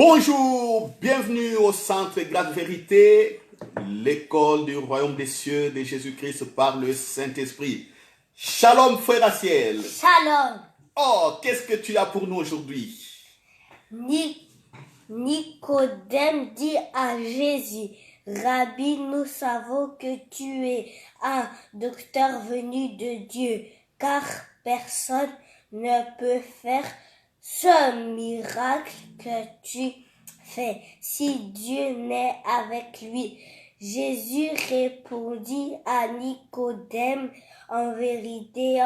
Bonjour, bienvenue au Centre Grande Vérité, l'école du royaume des cieux de Jésus-Christ par le Saint-Esprit. Shalom frère à ciel. Shalom. Oh, qu'est-ce que tu as pour nous aujourd'hui? Nicodème dit à Jésus, Rabbi, nous savons que tu es un docteur venu de Dieu, car personne ne peut faire ce miracle que tu fais si Dieu n'est avec lui. Jésus répondit à Nicodème, en vérité,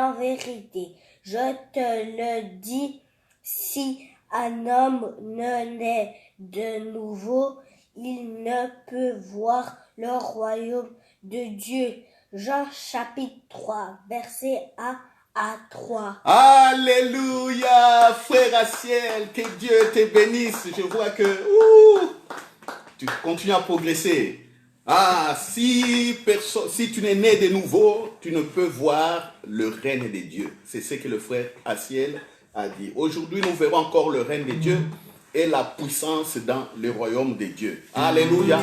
je te le dis, si un homme ne naît de nouveau, il ne peut voir le royaume de Dieu. Jean chapitre 3, verset 1 à 3. Alléluia, frère à ciel, que Dieu te bénisse. Je vois que tu continues à progresser. Si tu n'es né de nouveau, tu ne peux voir le règne de Dieu. C'est ce que le frère Asiel a dit. Aujourd'hui, nous verrons encore le règne de Dieu et la puissance dans le royaume de Dieu. Alléluia.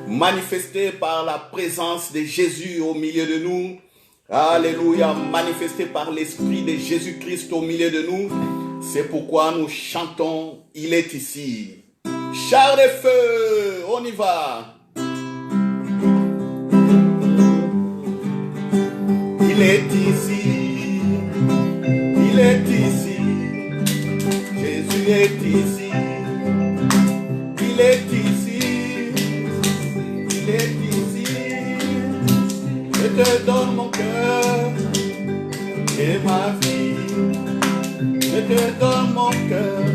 Manifesté par la présence de Jésus au milieu de nous. Alléluia. Manifesté par l'Esprit de Jésus-Christ au milieu de nous. C'est pourquoi nous chantons, il est ici. Char de feu, on y va. Il est ici, il est ici, Jésus est ici, il est ici, il est ici. Je te donne mon cœur et ma vie, je te donne mon cœur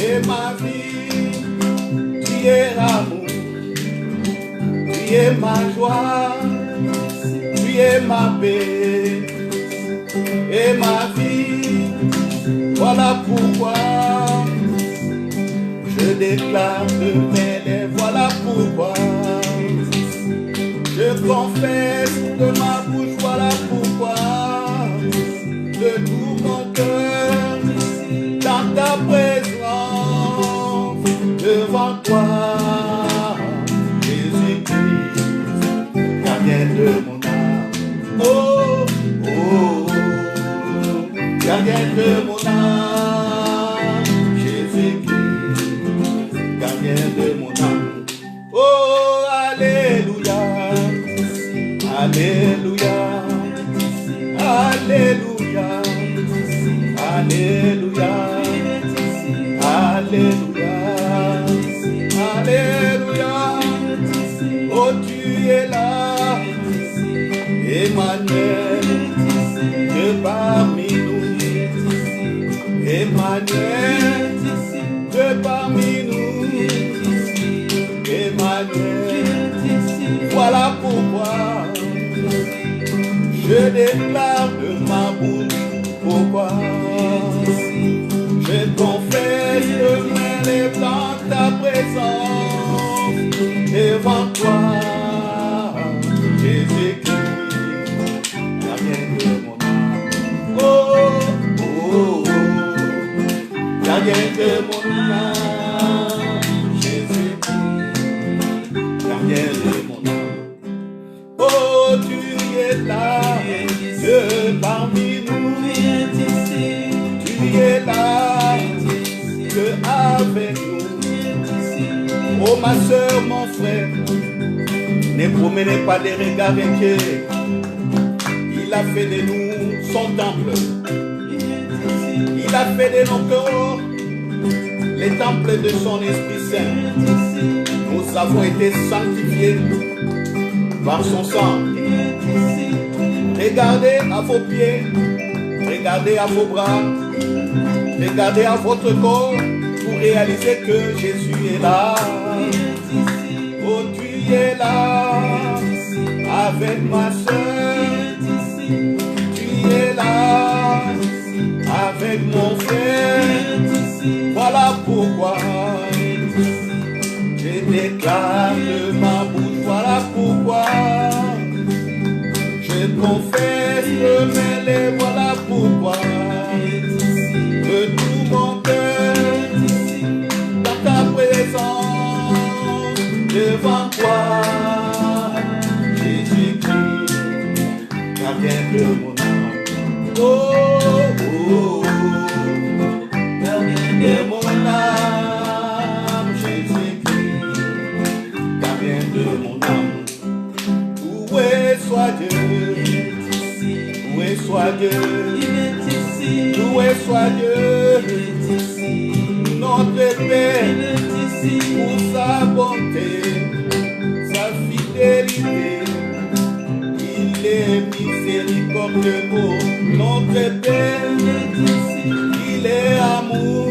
et ma vie. Tu es l'amour, tu es ma joie. Tu es ma paix et ma vie. Voilà pourquoi je déclare de mes lèvres. Voilà pourquoi je confesse de ma bouche. Voilà pourquoi de tout mon cœur dans ta présence devant toi, Jésus-Christ, gardien de mon oh, oh, oh, gardien de mon âme, Jésus-Christ, gardien de mon âme. Oh, alléluia, alléluia, alléluia, alléluia, alléluia, alléluia. Oh, tu es là. Emmanuel, Dieu parmi nous. Emmanuel, Dieu parmi nous. Emmanuel, voilà pourquoi je déclare de ma bouche pourquoi je confesse de mes lèvres dans ta présence devant toi, Jésus-Christ. Gardien de mon âme, Jésus-Christ, gardien de mon âme. Oh, tu es là, Dieu parmi nous. Tu es là, Dieu avec nous. Oh, ma soeur, mon frère, ne promenez pas des regards inquiets. Il a fait de nous son temple. Il a fait de nos corps les temples de son Esprit Saint. Nous avons été sanctifiés par son sang. Regardez à vos pieds, regardez à vos bras, regardez à votre corps pour réaliser que Jésus est là. Oh, tu es là avec ma soeur. Tu es là avec mon frère. Voilà pourquoi je déclare de ma bouche. Voilà pourquoi je confesse de mes lèvres. Voilà pourquoi de tout mon cœur Oh, oh, gardien de mon âme, Jésus-Christ, gardien de mon âme. Loué soit Dieu, loué soit Dieu, loué soit Dieu, notre Père, pour sa bonté, sa fidélité. Il est miséricordieux, notre Père, il est amour,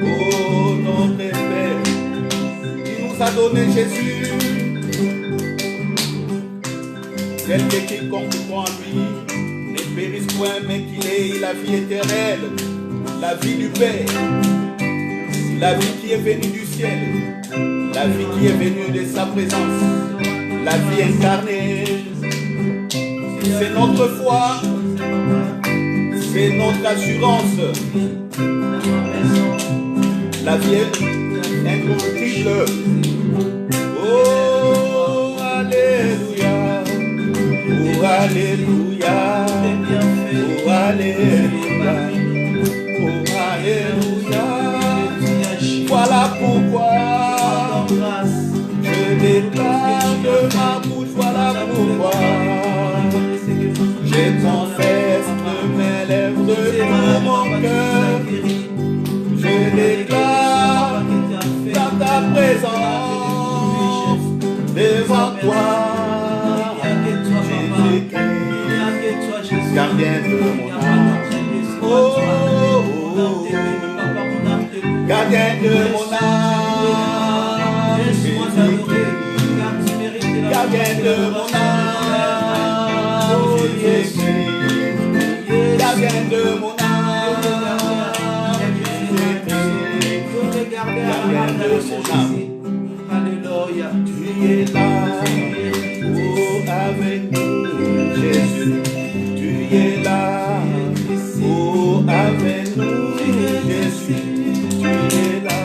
oh notre Père, il nous a donné Jésus, tel que quiconque croit en lui ne périsse point, mais qu'il ait la vie éternelle, la vie du Père, la vie qui est venue du ciel, la vie qui est venue de sa présence, la vie incarnée. C'est notre foi, c'est notre assurance. La vie est incorruptible. Oh, alléluia, oh, alléluia, oh, alléluia, oh, alléluia. Voilà pourquoi je déclare de ma bouche, voilà pourquoi je confesse de mes lèvres, de tout mon cœur, je déclare dans ta présence, devant toi, Jésus-Christ, gardien de mon âme. Oh, oh, oh, gardien de mon âme, Jésus-Christ, gardien de mon âme. Gardien de mon âme, gardien de mon âme, alléluia, tu es là, oh avec nous, Jésus, tu es là, oh avec nous, Jésus, tu es là,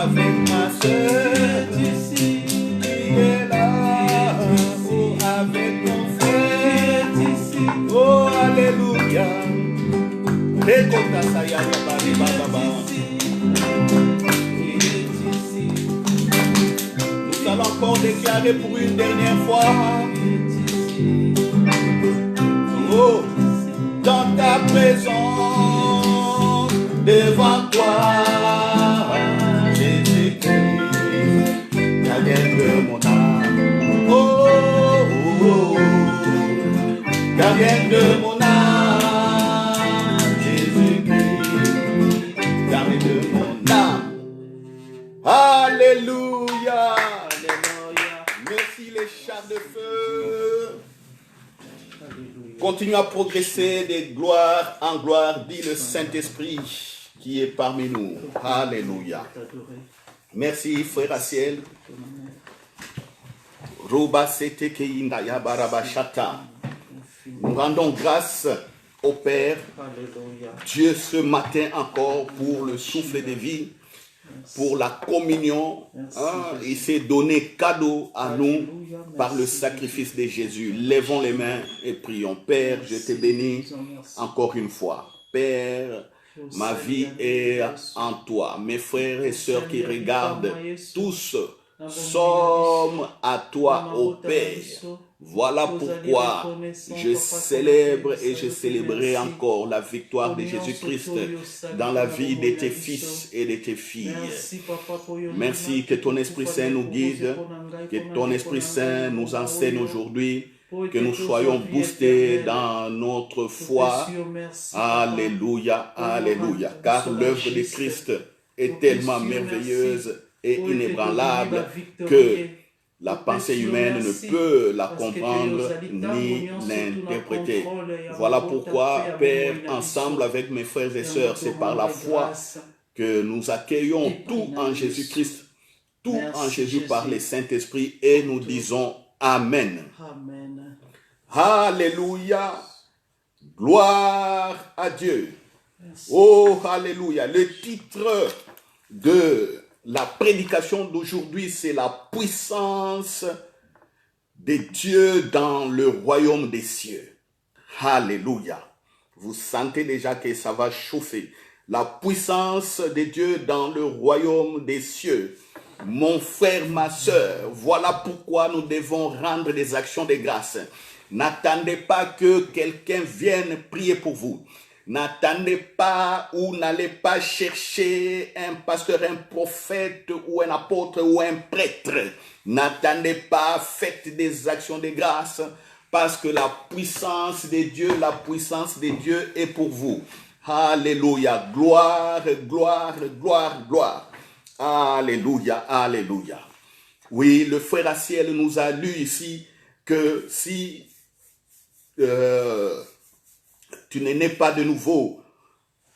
avec ma soeur, tu es là, oh avec mon frère, oh alléluia. Nous allons encore déclarer pour une dernière fois. Oh, dans ta présence, devant toi, Jésus-Christ, gardien de mon âme. Oh, oh, oh, gardien de mon âme. Alléluia. Merci les chars de feu. Continue à progresser de gloire en gloire, dit le Saint-Esprit qui est parmi nous. Alléluia. Merci frère Raciel. Nous rendons grâce au Père, Dieu ce matin encore pour le souffle de vie, pour la communion. Il s'est donné cadeau à nous par le sacrifice de Jésus. Lèvons les mains et prions. Père, je te bénis encore une fois. Père, ma vie est en toi. Mes frères et sœurs qui regardent, tous sommes à toi, ô Père. Voilà pourquoi je célèbre et je célébrerai encore la victoire de Jésus-Christ dans la vie de tes fils et de tes filles. Merci que ton Esprit Saint nous guide, que ton Esprit Saint nous enseigne aujourd'hui, que nous soyons boostés dans notre foi. Alléluia, alléluia. Car l'œuvre de Christ est tellement merveilleuse et inébranlable que la pensée humaine ne peut la comprendre ni l'interpréter. Voilà pourquoi, Père, ensemble avec mes frères et sœurs, c'est par la foi que nous accueillons tout en Jésus-Christ, tout en Jésus par le Saint-Esprit, et nous disons Amen. Amen. Alléluia. Gloire à Dieu. Merci. Oh, alléluia. Le titre de la prédication d'aujourd'hui, c'est la puissance de Dieu dans le royaume des cieux. Alléluia. Vous sentez déjà que ça va chauffer. La puissance de Dieu dans le royaume des cieux. Mon frère, ma soeur, voilà pourquoi nous devons rendre des actions de grâce. N'attendez pas que quelqu'un vienne prier pour vous. N'attendez pas ou n'allez pas chercher un pasteur, un prophète ou un apôtre ou un prêtre. N'attendez pas, faites des actions de grâce parce que la puissance de Dieu est pour vous. Alléluia, gloire, gloire, gloire, gloire. Alléluia, alléluia. Oui, le frère Aciel nous a lu ici que si tu n'es né pas de nouveau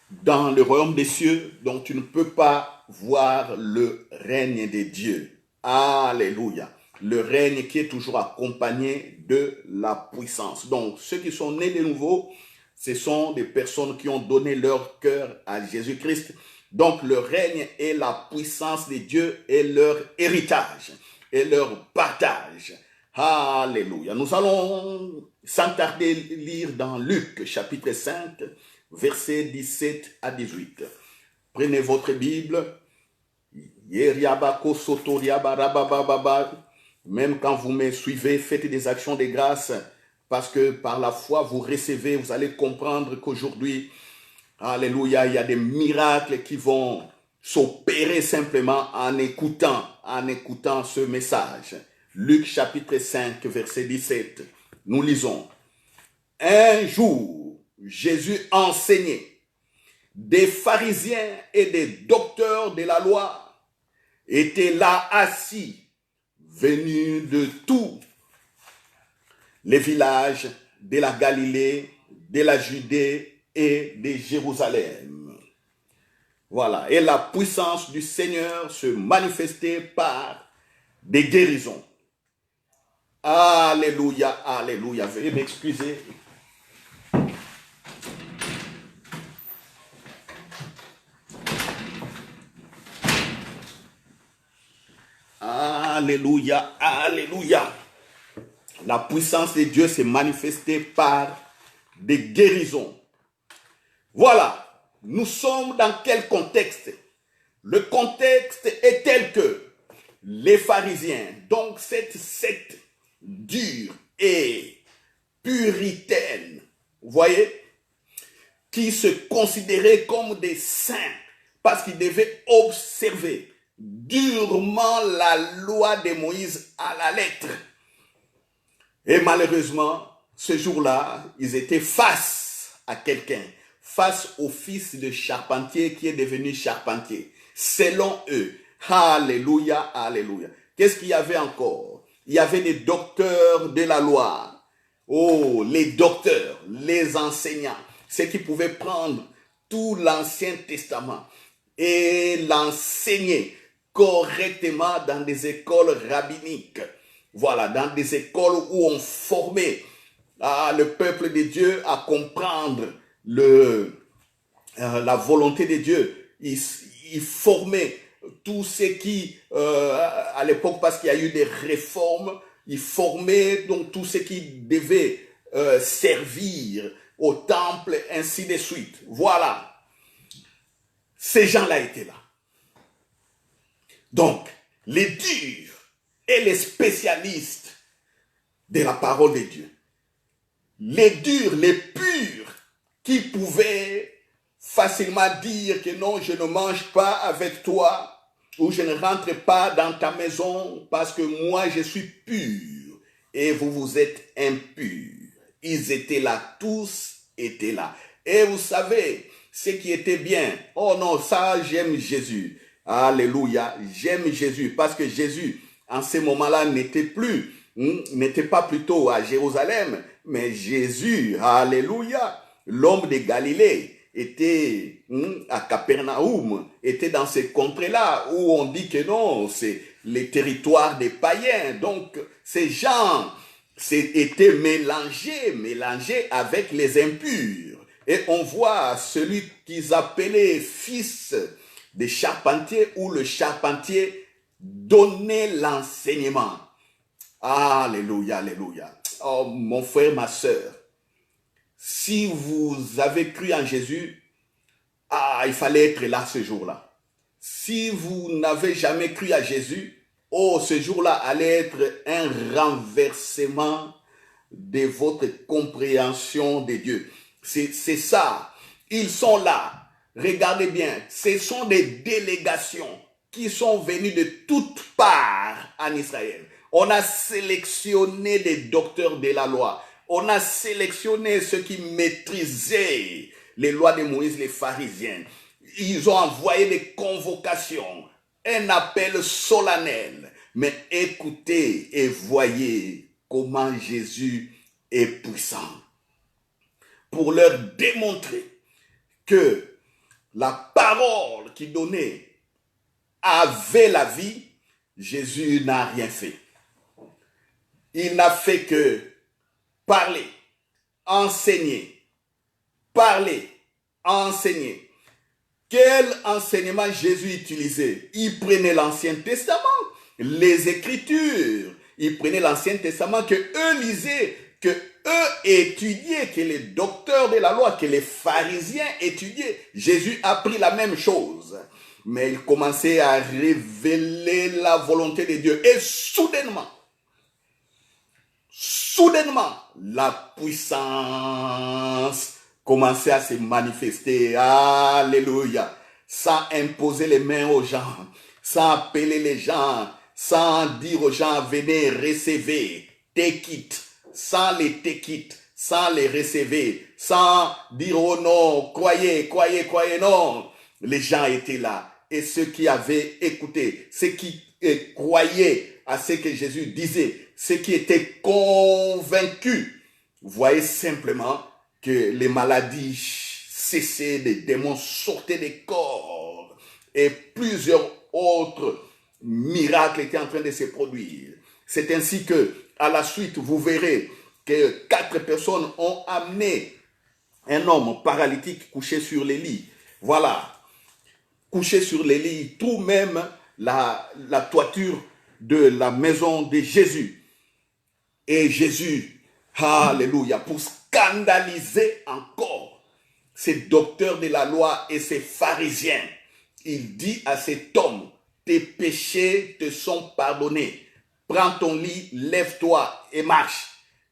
dans le royaume des cieux, donc tu ne peux pas voir le règne de Dieu. Alléluia. Le règne qui est toujours accompagné de la puissance. Donc, ceux qui sont nés de nouveau, ce sont des personnes qui ont donné leur cœur à Jésus-Christ. Donc, le règne et la puissance de Dieu est leur héritage et leur partage. Alléluia. Nous allons sans tarder lire dans Luc chapitre 5, versets 17 à 18. Prenez votre Bible. Même quand vous me suivez, faites des actions de grâce parce que par la foi vous recevez, vous allez comprendre qu'aujourd'hui, alléluia, il y a des miracles qui vont s'opérer simplement en écoutant ce message. Luc chapitre 5, verset 17. Nous lisons. Un jour, Jésus enseignait. Des pharisiens et des docteurs de la loi étaient là assis, venus de tous les villages de la Galilée, de la Judée et de Jérusalem. Voilà. Et la puissance du Seigneur se manifestait par des guérisons. Alléluia, alléluia. Veuillez m'excuser. Alléluia, alléluia. La puissance de Dieu s'est manifestée par des guérisons. Voilà, nous sommes dans quel contexte? Le contexte est tel que les pharisiens, donc cette secte dure et puritaine, vous voyez, qui se considéraient comme des saints parce qu'ils devaient observer durement la loi de Moïse à la lettre. Et malheureusement, ce jour-là, ils étaient face à quelqu'un, face au fils de charpentier qui est devenu charpentier, selon eux. Alléluia, alléluia. Qu'est-ce qu'il y avait encore? Il y avait des docteurs de la loi. Oh, les docteurs, les enseignants, ceux qui pouvaient prendre tout l'Ancien Testament et l'enseigner correctement dans des écoles rabbiniques. Voilà, dans des écoles où on formait le peuple de Dieu à comprendre la volonté de Dieu. Il formait tous ceux qui, à l'époque, parce qu'il y a eu des réformes, il formait donc tous ceux qui devaient servir au temple, ainsi de suite. Voilà. Ces gens-là étaient là. Donc, les durs et les spécialistes de la parole de Dieu, les durs, les purs, qui pouvaient facilement dire que non, je ne mange pas avec toi, ou je ne rentre pas dans ta maison parce que moi je suis pur et vous êtes impurs. Ils étaient là, tous étaient là. Et vous savez, ce qui était bien, oh non, ça j'aime Jésus. Alléluia, j'aime Jésus parce que Jésus, en ce moment-là, n'était pas plutôt à Jérusalem, mais Jésus, alléluia, l'homme de Galilée, était à Capernaum, était dans ces contrées-là où on dit que non, c'est les territoires des païens. Donc, ces gens étaient mélangés avec les impurs. Et on voit celui qu'ils appelaient fils des charpentiers, où le charpentier donnait l'enseignement. Alléluia, alléluia. Oh, mon frère, ma soeur, si vous avez cru en Jésus, il fallait être là ce jour-là. Si vous n'avez jamais cru à Jésus, ce jour-là allait être un renversement de votre compréhension de Dieu. C'est ça. Ils sont là. Regardez bien. Ce sont des délégations qui sont venues de toutes parts en Israël. On a sélectionné des docteurs de la loi. On a sélectionné ceux qui maîtrisaient les lois de Moïse, les pharisiens. Ils ont envoyé des convocations, un appel solennel. Mais écoutez et voyez comment Jésus est puissant. Pour leur démontrer que la parole qu'il donnait avait la vie, Jésus n'a rien fait. Il n'a fait que parler, enseigner, parler, enseigner. Quel enseignement Jésus utilisait? Il prenait l'Ancien Testament, les Écritures. Il prenait l'Ancien Testament que eux lisaient, que eux étudiaient, que les docteurs de la loi, que les pharisiens étudiaient. Jésus a pris la même chose. Mais il commençait à révéler la volonté de Dieu. Et soudainement, la puissance commençait à se manifester. Alléluia. Sans imposer les mains aux gens, sans appeler les gens, sans dire aux gens, venez, recevez, take it, sans les take it, sans les recevoir, sans dire, oh non, croyez, non. Les gens étaient là. Et ceux qui avaient écouté, ceux qui croyaient à ce que Jésus disait, ceux qui étaient convaincus, voyaient simplement que les maladies cessaient, les démons sortaient des corps et plusieurs autres miracles étaient en train de se produire. C'est ainsi que, à la suite, vous verrez que 4 personnes ont amené un homme paralytique couché sur les lits. Voilà. Couché sur les lits, tout même la toiture de la maison de Jésus. Et Jésus, alléluia, pour scandaliser encore ces docteurs de la loi et ces pharisiens, il dit à cet homme, tes péchés te sont pardonnés. Prends ton lit, lève-toi et marche.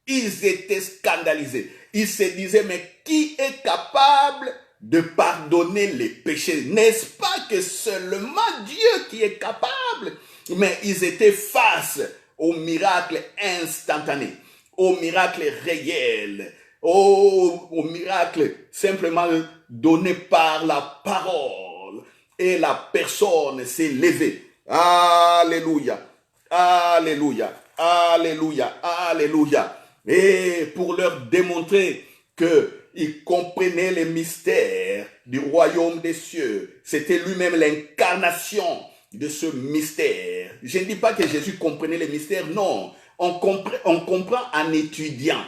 Ils étaient scandalisés. Ils se disaient, mais qui est capable de pardonner les péchés? N'est-ce pas que seulement Dieu qui est capable? Mais ils étaient face au miracle instantané, au miracle réel, au miracle simplement donné par la parole. Et la personne s'est levée. Alléluia, alléluia, alléluia, alléluia. Et pour leur démontrer qu'il comprenait les mystères du royaume des cieux. C'était lui-même l'incarnation de ce mystère. Je ne dis pas que Jésus comprenait les mystères, non. On comprend en étudiant.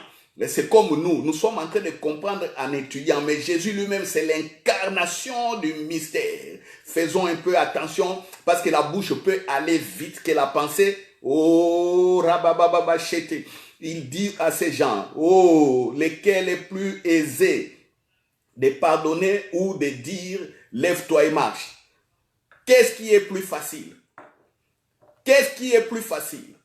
C'est comme nous sommes en train de comprendre en étudiant, mais Jésus lui-même, c'est l'incarnation du mystère. Faisons un peu attention, parce que la bouche peut aller vite que la pensée. Oh, rabababa chete. Il dit à ces gens, lequel est plus aisé de pardonner ou de dire, lève-toi et marche. Qu'est-ce qui est plus facile? Qu'est-ce qui est plus facile?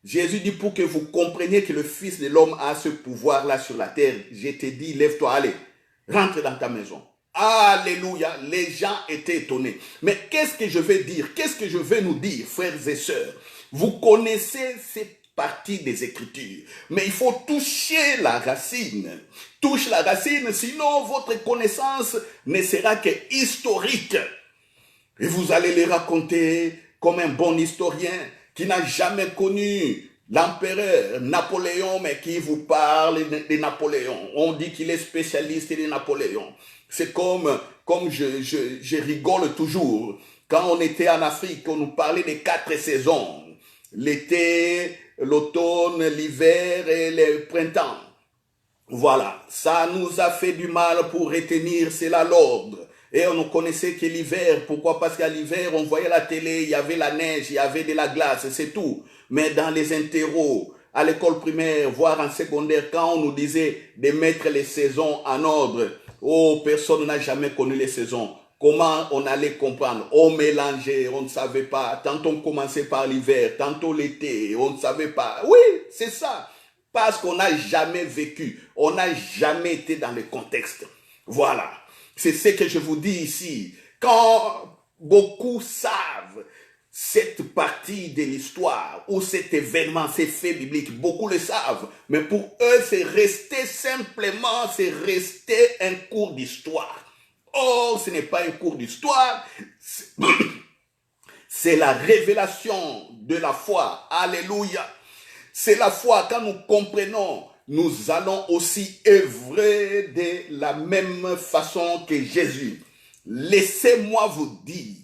Jésus dit, pour que vous compreniez que le Fils de l'homme a ce pouvoir-là sur la terre, je te dis, lève-toi, allez, rentre dans ta maison. Alléluia, les gens étaient étonnés. Mais qu'est-ce que je vais dire? Qu'est-ce que je vais nous dire, frères et sœurs? Vous connaissez cette partie des Écritures, mais il faut toucher la racine. Touche la racine, sinon votre connaissance ne sera que historique. Et vous allez les raconter comme un bon historien qui n'a jamais connu l'empereur Napoléon, mais qui vous parle de Napoléon. On dit qu'il est spécialiste de Napoléon. C'est comme je rigole toujours. Quand on était en Afrique, on nous parlait des 4 saisons. L'été, l'automne, l'hiver et le printemps. Voilà, ça nous a fait du mal pour retenir cela l'ordre. Et on ne connaissait que l'hiver. Pourquoi? Parce qu'à l'hiver, on voyait la télé, il y avait la neige, il y avait de la glace, c'est tout. Mais dans les interros, à l'école primaire, voire en secondaire, quand on nous disait de mettre les saisons en ordre. Oh, personne n'a jamais connu les saisons. Comment on allait comprendre? On mélangeait, on ne savait pas. Tantôt on commençait par l'hiver, tantôt l'été, on ne savait pas. Oui, c'est ça. Parce qu'on n'a jamais vécu, on n'a jamais été dans le contexte. Voilà. C'est ce que je vous dis ici. Quand beaucoup savent cette partie de l'histoire ou cet événement, ces faits bibliques, beaucoup le savent. Mais pour eux, c'est resté simplement, c'est resté un cours d'histoire. Or, ce n'est pas un cours d'histoire, c'est la révélation de la foi. Alléluia. C'est la foi. Quand nous comprenons, nous allons aussi œuvrer de la même façon que Jésus. Laissez-moi vous dire,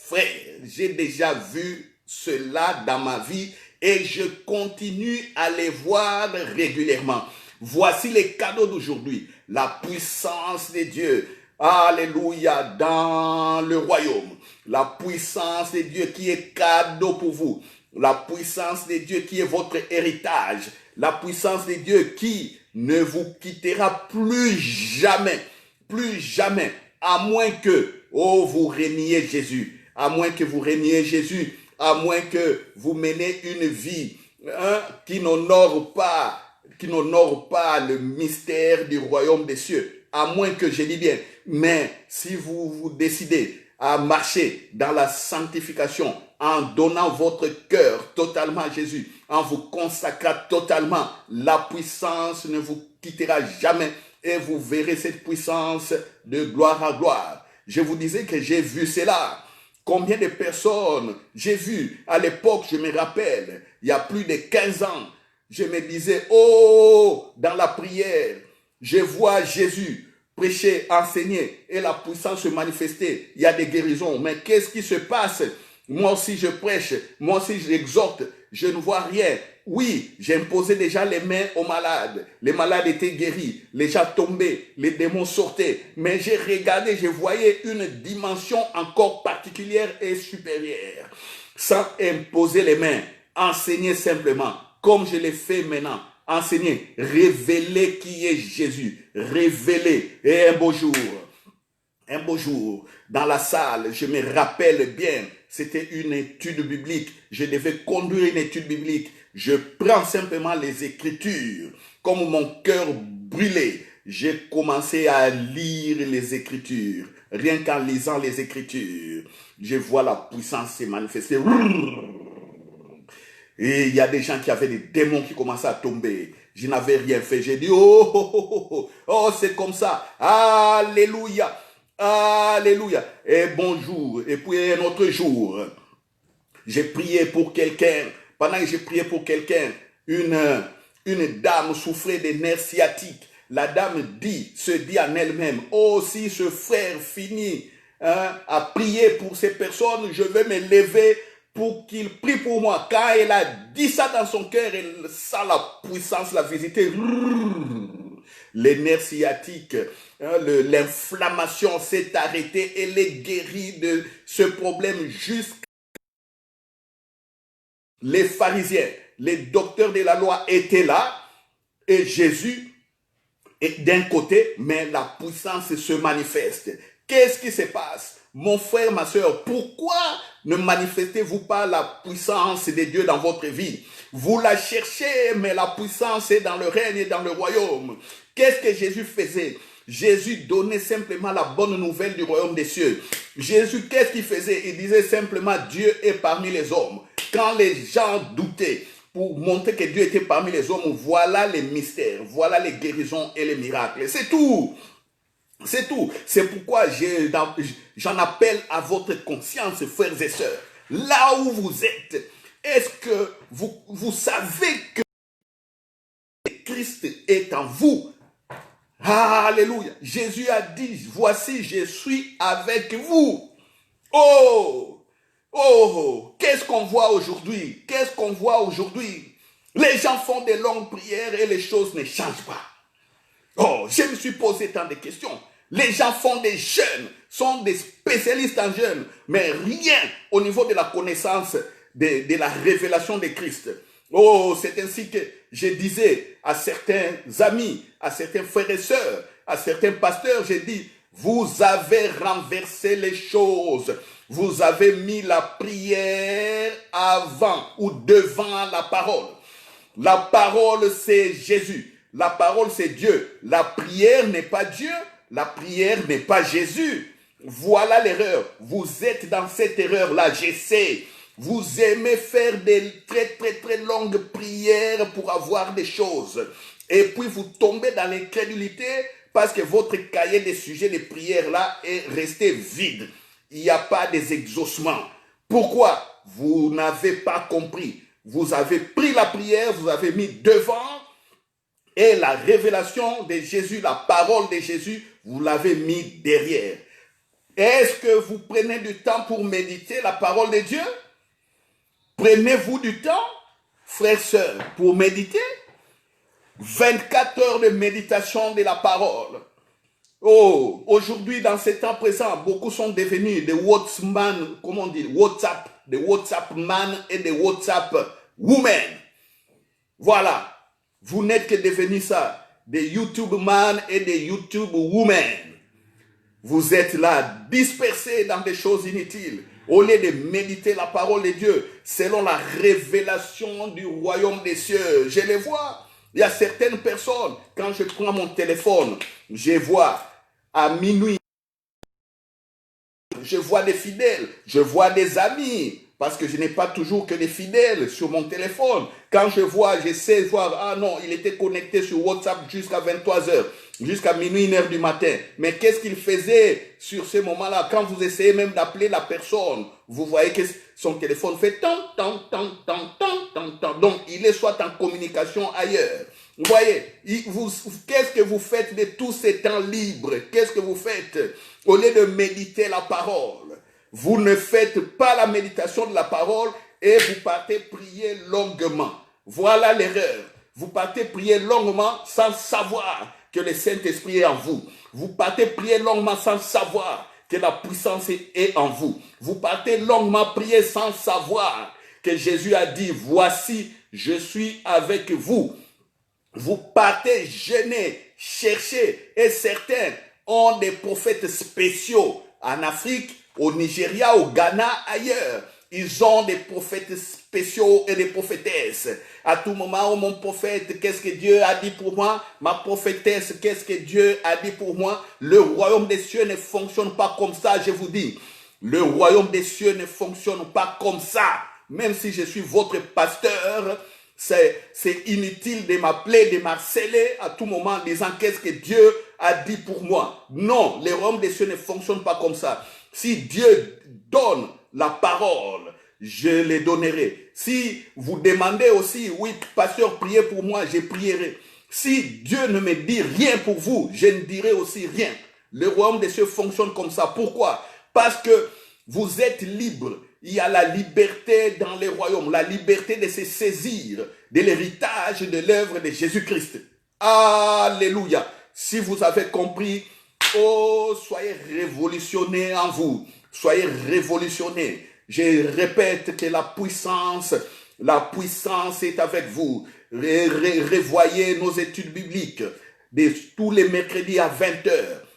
frère, j'ai déjà vu cela dans ma vie et je continue à les voir régulièrement. Voici les cadeaux d'aujourd'hui. La puissance de Dieu. Alléluia, dans le royaume. La puissance de Dieu qui est cadeau pour vous. La puissance de Dieu qui est votre héritage. La puissance de Dieu qui ne vous quittera plus jamais. Plus jamais. À moins que, vous reniez Jésus. À moins que vous reniez Jésus. À moins que vous menez une vie qui n'honore pas le mystère du royaume des cieux. À moins que, je dis bien, mais si vous vous décidez à marcher dans la sanctification, en donnant votre cœur totalement à Jésus, en vous consacrant totalement, la puissance ne vous quittera jamais et vous verrez cette puissance de gloire à gloire. Je vous disais que j'ai vu cela. Combien de personnes j'ai vu à l'époque, je me rappelle, il y a plus de 15 ans, je me disais, dans la prière, je vois Jésus prêcher, enseigner et la puissance se manifester. Il y a des guérisons. Mais qu'est-ce qui se passe? Moi aussi je prêche, moi aussi j'exhorte, je ne vois rien. Oui, j'ai imposé déjà les mains aux malades. Les malades étaient guéris, les gens tombaient, les démons sortaient. Mais j'ai regardé, je voyais une dimension encore particulière et supérieure. Sans imposer les mains, enseigner simplement, comme je l'ai fait maintenant. Enseigner, révéler qui est Jésus, révéler. Et un beau jour, dans la salle, je me rappelle bien, c'était une étude biblique. Je devais conduire une étude biblique. Je prends simplement les Écritures. Comme mon cœur brûlait, j'ai commencé à lire les Écritures. Rien qu'en lisant les Écritures, je vois la puissance se manifester. Et il y a des gens qui avaient des démons qui commençaient à tomber. Je n'avais rien fait. J'ai dit, c'est comme ça. Alléluia. Alléluia. Et bonjour. Et puis un autre jour, j'ai prié pour quelqu'un. Pendant que j'ai prié pour quelqu'un, une dame souffrait des nerfs sciatiques. La dame se dit en elle-même, si ce frère finit à prier pour ces personnes, je vais me lever pour qu'il prie pour moi. Quand elle a dit ça dans son cœur, elle sent la puissance la visiter. Les nerfs sciatiques, l'inflammation s'est arrêtée. Elle est guérie de ce problème jusqu'à... Les pharisiens, les docteurs de la loi étaient là et Jésus est d'un côté, mais la puissance se manifeste. Qu'est-ce qui se passe? Mon frère, ma soeur, pourquoi ne manifestez-vous pas la puissance de Dieu dans votre vie? Vous la cherchez, mais la puissance est dans le règne et dans le royaume. Qu'est-ce que Jésus faisait? Jésus donnait simplement la bonne nouvelle du royaume des cieux. Jésus, qu'est-ce qu'il faisait? Il disait simplement, Dieu est parmi les hommes. Quand les gens doutaient, pour montrer que Dieu était parmi les hommes, voilà les mystères, voilà les guérisons et les miracles. C'est tout. C'est tout. C'est pourquoi j'en appelle à votre conscience, frères et sœurs. Là où vous êtes, est-ce que vous savez que Christ est en vous? Alléluia. Jésus a dit, voici, je suis avec vous. Qu'est-ce qu'on voit aujourd'hui? Qu'est-ce qu'on voit aujourd'hui? Les gens font des longues prières et les choses ne changent pas. Je me suis posé tant de questions. Les gens font des jeûnes, sont des spécialistes en jeûne, mais rien au niveau de la connaissance de la révélation de Christ. Oh, c'est ainsi que je disais à certains amis, à certains frères et sœurs, à certains pasteurs, j'ai dit, vous avez renversé les choses. Vous avez mis la prière avant ou devant la parole. La parole, c'est Jésus. La parole, c'est Dieu. La prière n'est pas Dieu. La prière n'est pas Jésus. Voilà l'erreur. Vous êtes dans cette erreur-là, je sais. Vous aimez faire des très longues prières pour avoir des choses. Et puis vous tombez dans l'incrédulité parce que votre cahier des sujets de prière là est resté vide. Il n'y a pas des exaucements. Pourquoi? Vous n'avez pas compris. Vous avez pris la prière, vous avez mis devant et la révélation de Jésus, la parole de Jésus, vous l'avez mis derrière. Est-ce que vous prenez du temps pour méditer la parole de Dieu? Prenez-vous du temps, frères, sœurs, pour méditer? 24 heures de méditation de la parole. Oh, aujourd'hui, dans ces temps présents, beaucoup sont devenus des WhatsApp, comment on dit, des WhatsApp man et des WhatsApp women. Voilà. Vous n'êtes que devenus ça, des YouTube man et des YouTube women. Vous êtes là, dispersés dans des choses inutiles. Au lieu de méditer la parole de Dieu, selon la révélation du royaume des cieux. Je les vois. Il y a certaines personnes, quand je prends mon téléphone, je vois à minuit, je vois des fidèles, je vois des amis, parce que je n'ai pas toujours que des fidèles sur mon téléphone. Quand je vois, je sais voir, ah non, il était connecté sur WhatsApp jusqu'à 23h, jusqu'à minuit, 1h du matin. Mais qu'est-ce qu'il faisait sur ce moment-là? Quand vous essayez même d'appeler la personne, vous voyez que son téléphone fait tant. Donc, il est soit en communication ailleurs. Vous voyez, qu'est-ce que vous faites de tous ces temps libres? Qu'est-ce que vous faites? Au lieu de méditer la parole, vous ne faites pas la méditation de la parole et vous partez prier longuement. Voilà l'erreur. Vous partez prier longuement sans savoir que le Saint-Esprit est en vous. Vous partez prier longuement sans savoir que la puissance est en vous. Vous partez longuement prier sans savoir que Jésus a dit, voici, je suis avec vous. Vous partez jeûner, chercher, et certains ont des prophètes spéciaux en Afrique, au Nigeria, au Ghana, ailleurs. Ils ont des prophètes spéciaux et des prophétesses. À tout moment, oh mon prophète, qu'est-ce que Dieu a dit pour moi? Ma prophétesse, qu'est-ce que Dieu a dit pour moi? Le royaume des cieux ne fonctionne pas comme ça, je vous dis. Le royaume des cieux ne fonctionne pas comme ça. Même si je suis votre pasteur, c'est inutile de m'appeler, de m'harceler à tout moment en disant qu'est-ce que Dieu a dit pour moi. Non, le royaume des cieux ne fonctionne pas comme ça. Si Dieu donne la parole, je les donnerai. Si vous demandez aussi, oui, pasteur, priez pour moi, je prierai. Si Dieu ne me dit rien pour vous, je ne dirai aussi rien. Le royaume des cieux fonctionne comme ça. Pourquoi? Parce que vous êtes libre. Il y a la liberté dans les royaumes, la liberté de se saisir de l'héritage de l'œuvre de Jésus-Christ. Alléluia. Si vous avez compris, oh, soyez révolutionnés en vous. Soyez révolutionnés. Je répète que la puissance est avec vous. Revoyez nos études bibliques tous les mercredis à 20h.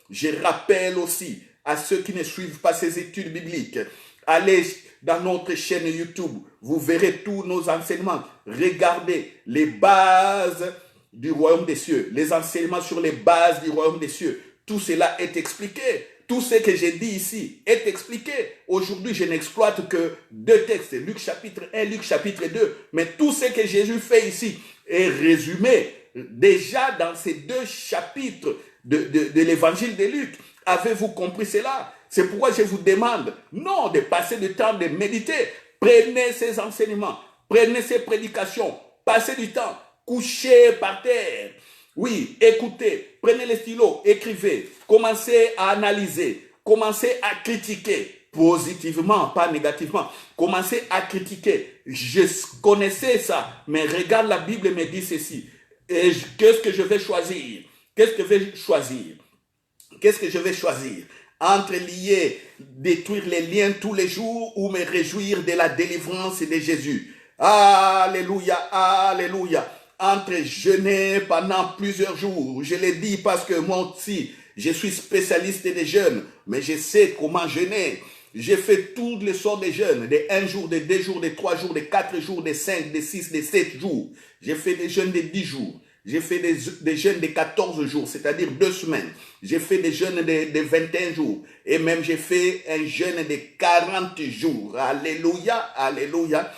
Je rappelle aussi à ceux qui ne suivent pas ces études bibliques, allez dans notre chaîne YouTube, vous verrez tous nos enseignements. Regardez les bases du royaume des cieux, les enseignements sur les bases du royaume des cieux. Tout cela est expliqué. Tout ce que j'ai dit ici est expliqué. Aujourd'hui, je n'exploite que 2 textes, Luc chapitre 1, Luc chapitre 2. Mais tout ce que Jésus fait ici est résumé déjà dans ces 2 chapitres de l'évangile de Luc. Avez-vous compris cela? C'est pourquoi je vous demande, non de passer du temps de méditer. Prenez ces enseignements, prenez ces prédications, passez du temps, couchez par terre. Oui, écoutez, prenez les stylos, écrivez, commencez à analyser, commencez à critiquer, positivement, pas négativement. Commencez à critiquer. Je connaissais ça, mais regarde la Bible me dit ceci. Et qu'est-ce que je vais choisir? Qu'est-ce que je vais choisir? Qu'est-ce que je vais choisir? Entre lier, détruire les liens tous les jours ou me réjouir de la délivrance de Jésus. Alléluia, alléluia. Entre jeûner pendant plusieurs jours. Je l'ai dit parce que moi aussi, je suis spécialiste des jeûnes, mais je sais comment jeûner. J'ai fait toutes les sortes de jeûnes, des 1 jour, des 2 jours, des 3 jours, des 4 jours, des 5, des 6, des 7 jours. J'ai fait des jeûnes de 10 jours. J'ai fait des jeûnes de 14 jours, c'est-à-dire 2 semaines. J'ai fait des jeûnes de 21 jours. Et même j'ai fait un jeûne de 40 jours. Alléluia, alléluia.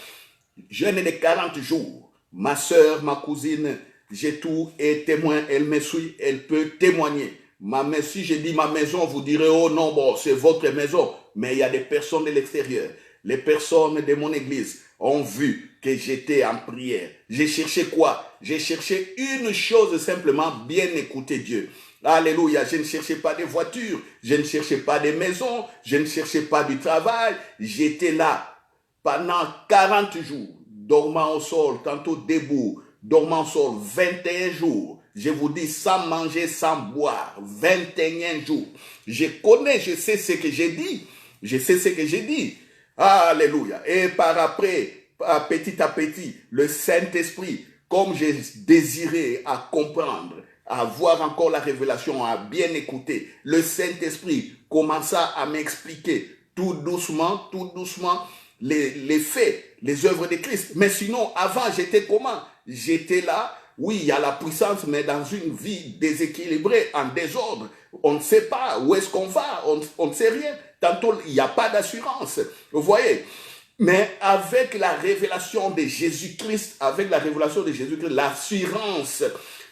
Jeûne de 40 jours. Ma soeur, ma cousine, j'ai tout et témoin, elle me suit, elle peut témoigner. Si je dis ma maison, vous direz, oh non, bon, c'est votre maison. Mais il y a des personnes de l'extérieur. Les personnes de mon église ont vu que j'étais en prière. J'ai cherché quoi? J'ai cherché une chose simplement, bien écouter Dieu. Alléluia, je ne cherchais pas des voitures, je ne cherchais pas des maisons, je ne cherchais pas du travail. J'étais là pendant 40 jours, dormant au sol, tantôt debout, dormant au sol 21 jours. Je vous dis, sans manger, sans boire, 21 jours. Je connais, je sais ce que j'ai dit. Je sais ce que j'ai dit. Alléluia. Et par après, petit à petit, le Saint-Esprit, comme j'ai désiré à comprendre, à voir encore la révélation, à bien écouter, le Saint-Esprit commença à m'expliquer tout doucement, les faits, les œuvres de Christ. Mais sinon, avant, j'étais comment? J'étais là, oui, il y a la puissance, mais dans une vie déséquilibrée, en désordre. On ne sait pas où est-ce qu'on va, on ne sait rien. Tantôt, il n'y a pas d'assurance. Vous voyez? Mais avec la révélation de Jésus-Christ, l'assurance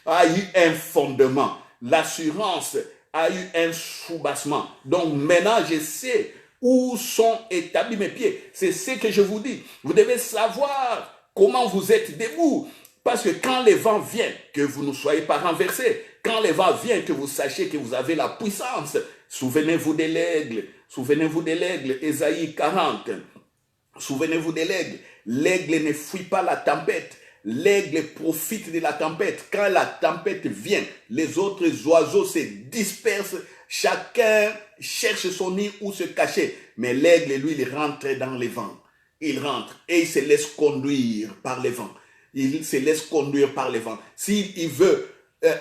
a eu un fondement. L'assurance a eu un soubassement. Donc maintenant, je sais où sont établis mes pieds. C'est ce que je vous dis. Vous devez savoir comment vous êtes debout. Parce que quand les vents viennent, que vous ne soyez pas renversés. Quand les vents viennent, que vous sachiez que vous avez la puissance. Souvenez-vous de l'aigle. Souvenez-vous de l'aigle, Ésaïe 40. Souvenez-vous de l'aigle. L'aigle ne fuit pas la tempête. L'aigle profite de la tempête. Quand la tempête vient, les autres oiseaux se dispersent. Chacun cherche son nid où se cacher. Mais l'aigle, lui, il rentre dans les vents. Il rentre et il se laisse conduire par les vents. Il se laisse conduire par les vents. S'il veut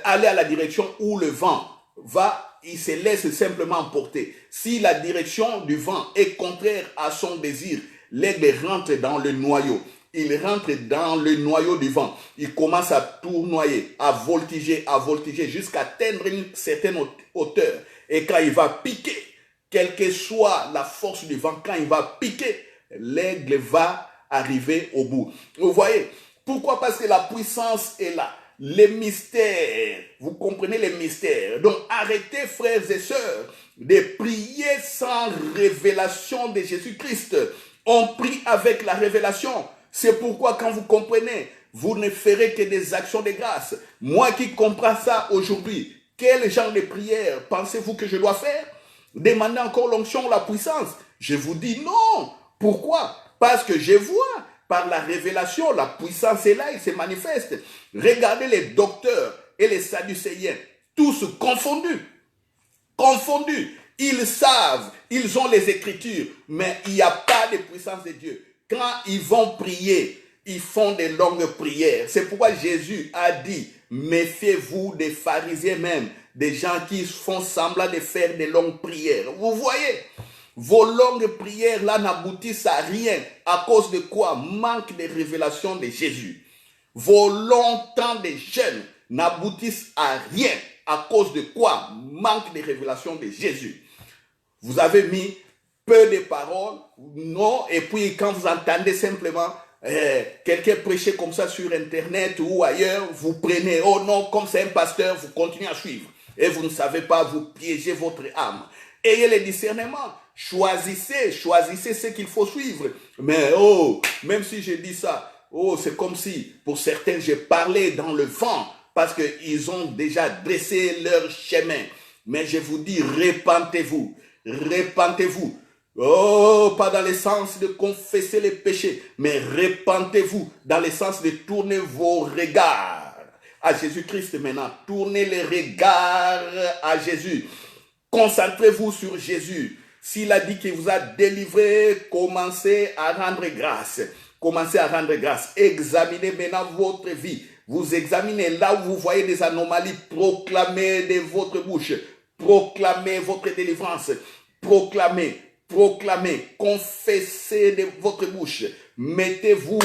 aller à la direction où le vent va, il se laisse simplement emporter. Si la direction du vent est contraire à son désir, l'aigle rentre dans le noyau. Il rentre dans le noyau du vent. Il commence à tournoyer, à voltiger jusqu'à atteindre une certaine hauteur. Et quand il va piquer, quelle que soit la force du vent, quand il va piquer, l'aigle va arriver au bout. Vous voyez? Pourquoi? Parce que la puissance est là. Les mystères, vous comprenez les mystères. Donc arrêtez, frères et sœurs, de prier sans révélation de Jésus-Christ. On prie avec la révélation. C'est pourquoi quand vous comprenez, vous ne ferez que des actions de grâce. Moi qui comprends ça aujourd'hui, quel genre de prière pensez-vous que je dois faire? Demander encore l'onction, la puissance? Je vous dis non. Pourquoi? Parce que je vois par la révélation, la puissance est là, il se manifeste. Regardez les docteurs et les sadducéens, tous confondus. Ils savent, ils ont les Écritures, mais il n'y a pas de puissance de Dieu. Quand ils vont prier, ils font des longues prières. C'est pourquoi Jésus a dit, méfiez-vous des pharisiens même, des gens qui font semblant de faire des longues prières. Vous voyez? Vos longues prières là n'aboutissent à rien. À cause de quoi? Manque de révélation de Jésus. Vos longs temps de jeûne n'aboutissent à rien. À cause de quoi? Manque de révélation de Jésus. Vous avez mis peu de paroles, non, et puis quand vous entendez simplement quelqu'un prêcher comme ça sur Internet ou ailleurs, vous prenez, oh non, comme c'est un pasteur, vous continuez à suivre. Et vous ne savez pas, vous piégez votre âme. Ayez le discernement. Choisissez ce qu'il faut suivre. Mais même si je dis ça, c'est comme si, pour certains, j'ai parlé dans le vent, parce qu'ils ont déjà dressé leur chemin. Mais je vous dis, repentez-vous. Pas dans le sens de confesser les péchés, mais repentez-vous dans le sens de tourner vos regards à Jésus-Christ maintenant. Tournez les regards à Jésus. Concentrez-vous sur Jésus. S'il a dit qu'il vous a délivré, commencez à rendre grâce. Commencez à rendre grâce. Examinez maintenant votre vie. Vous examinez là où vous voyez des anomalies. Proclamez de votre bouche. Proclamez votre délivrance. Proclamez. Proclamez, confessez de votre bouche, mettez-vous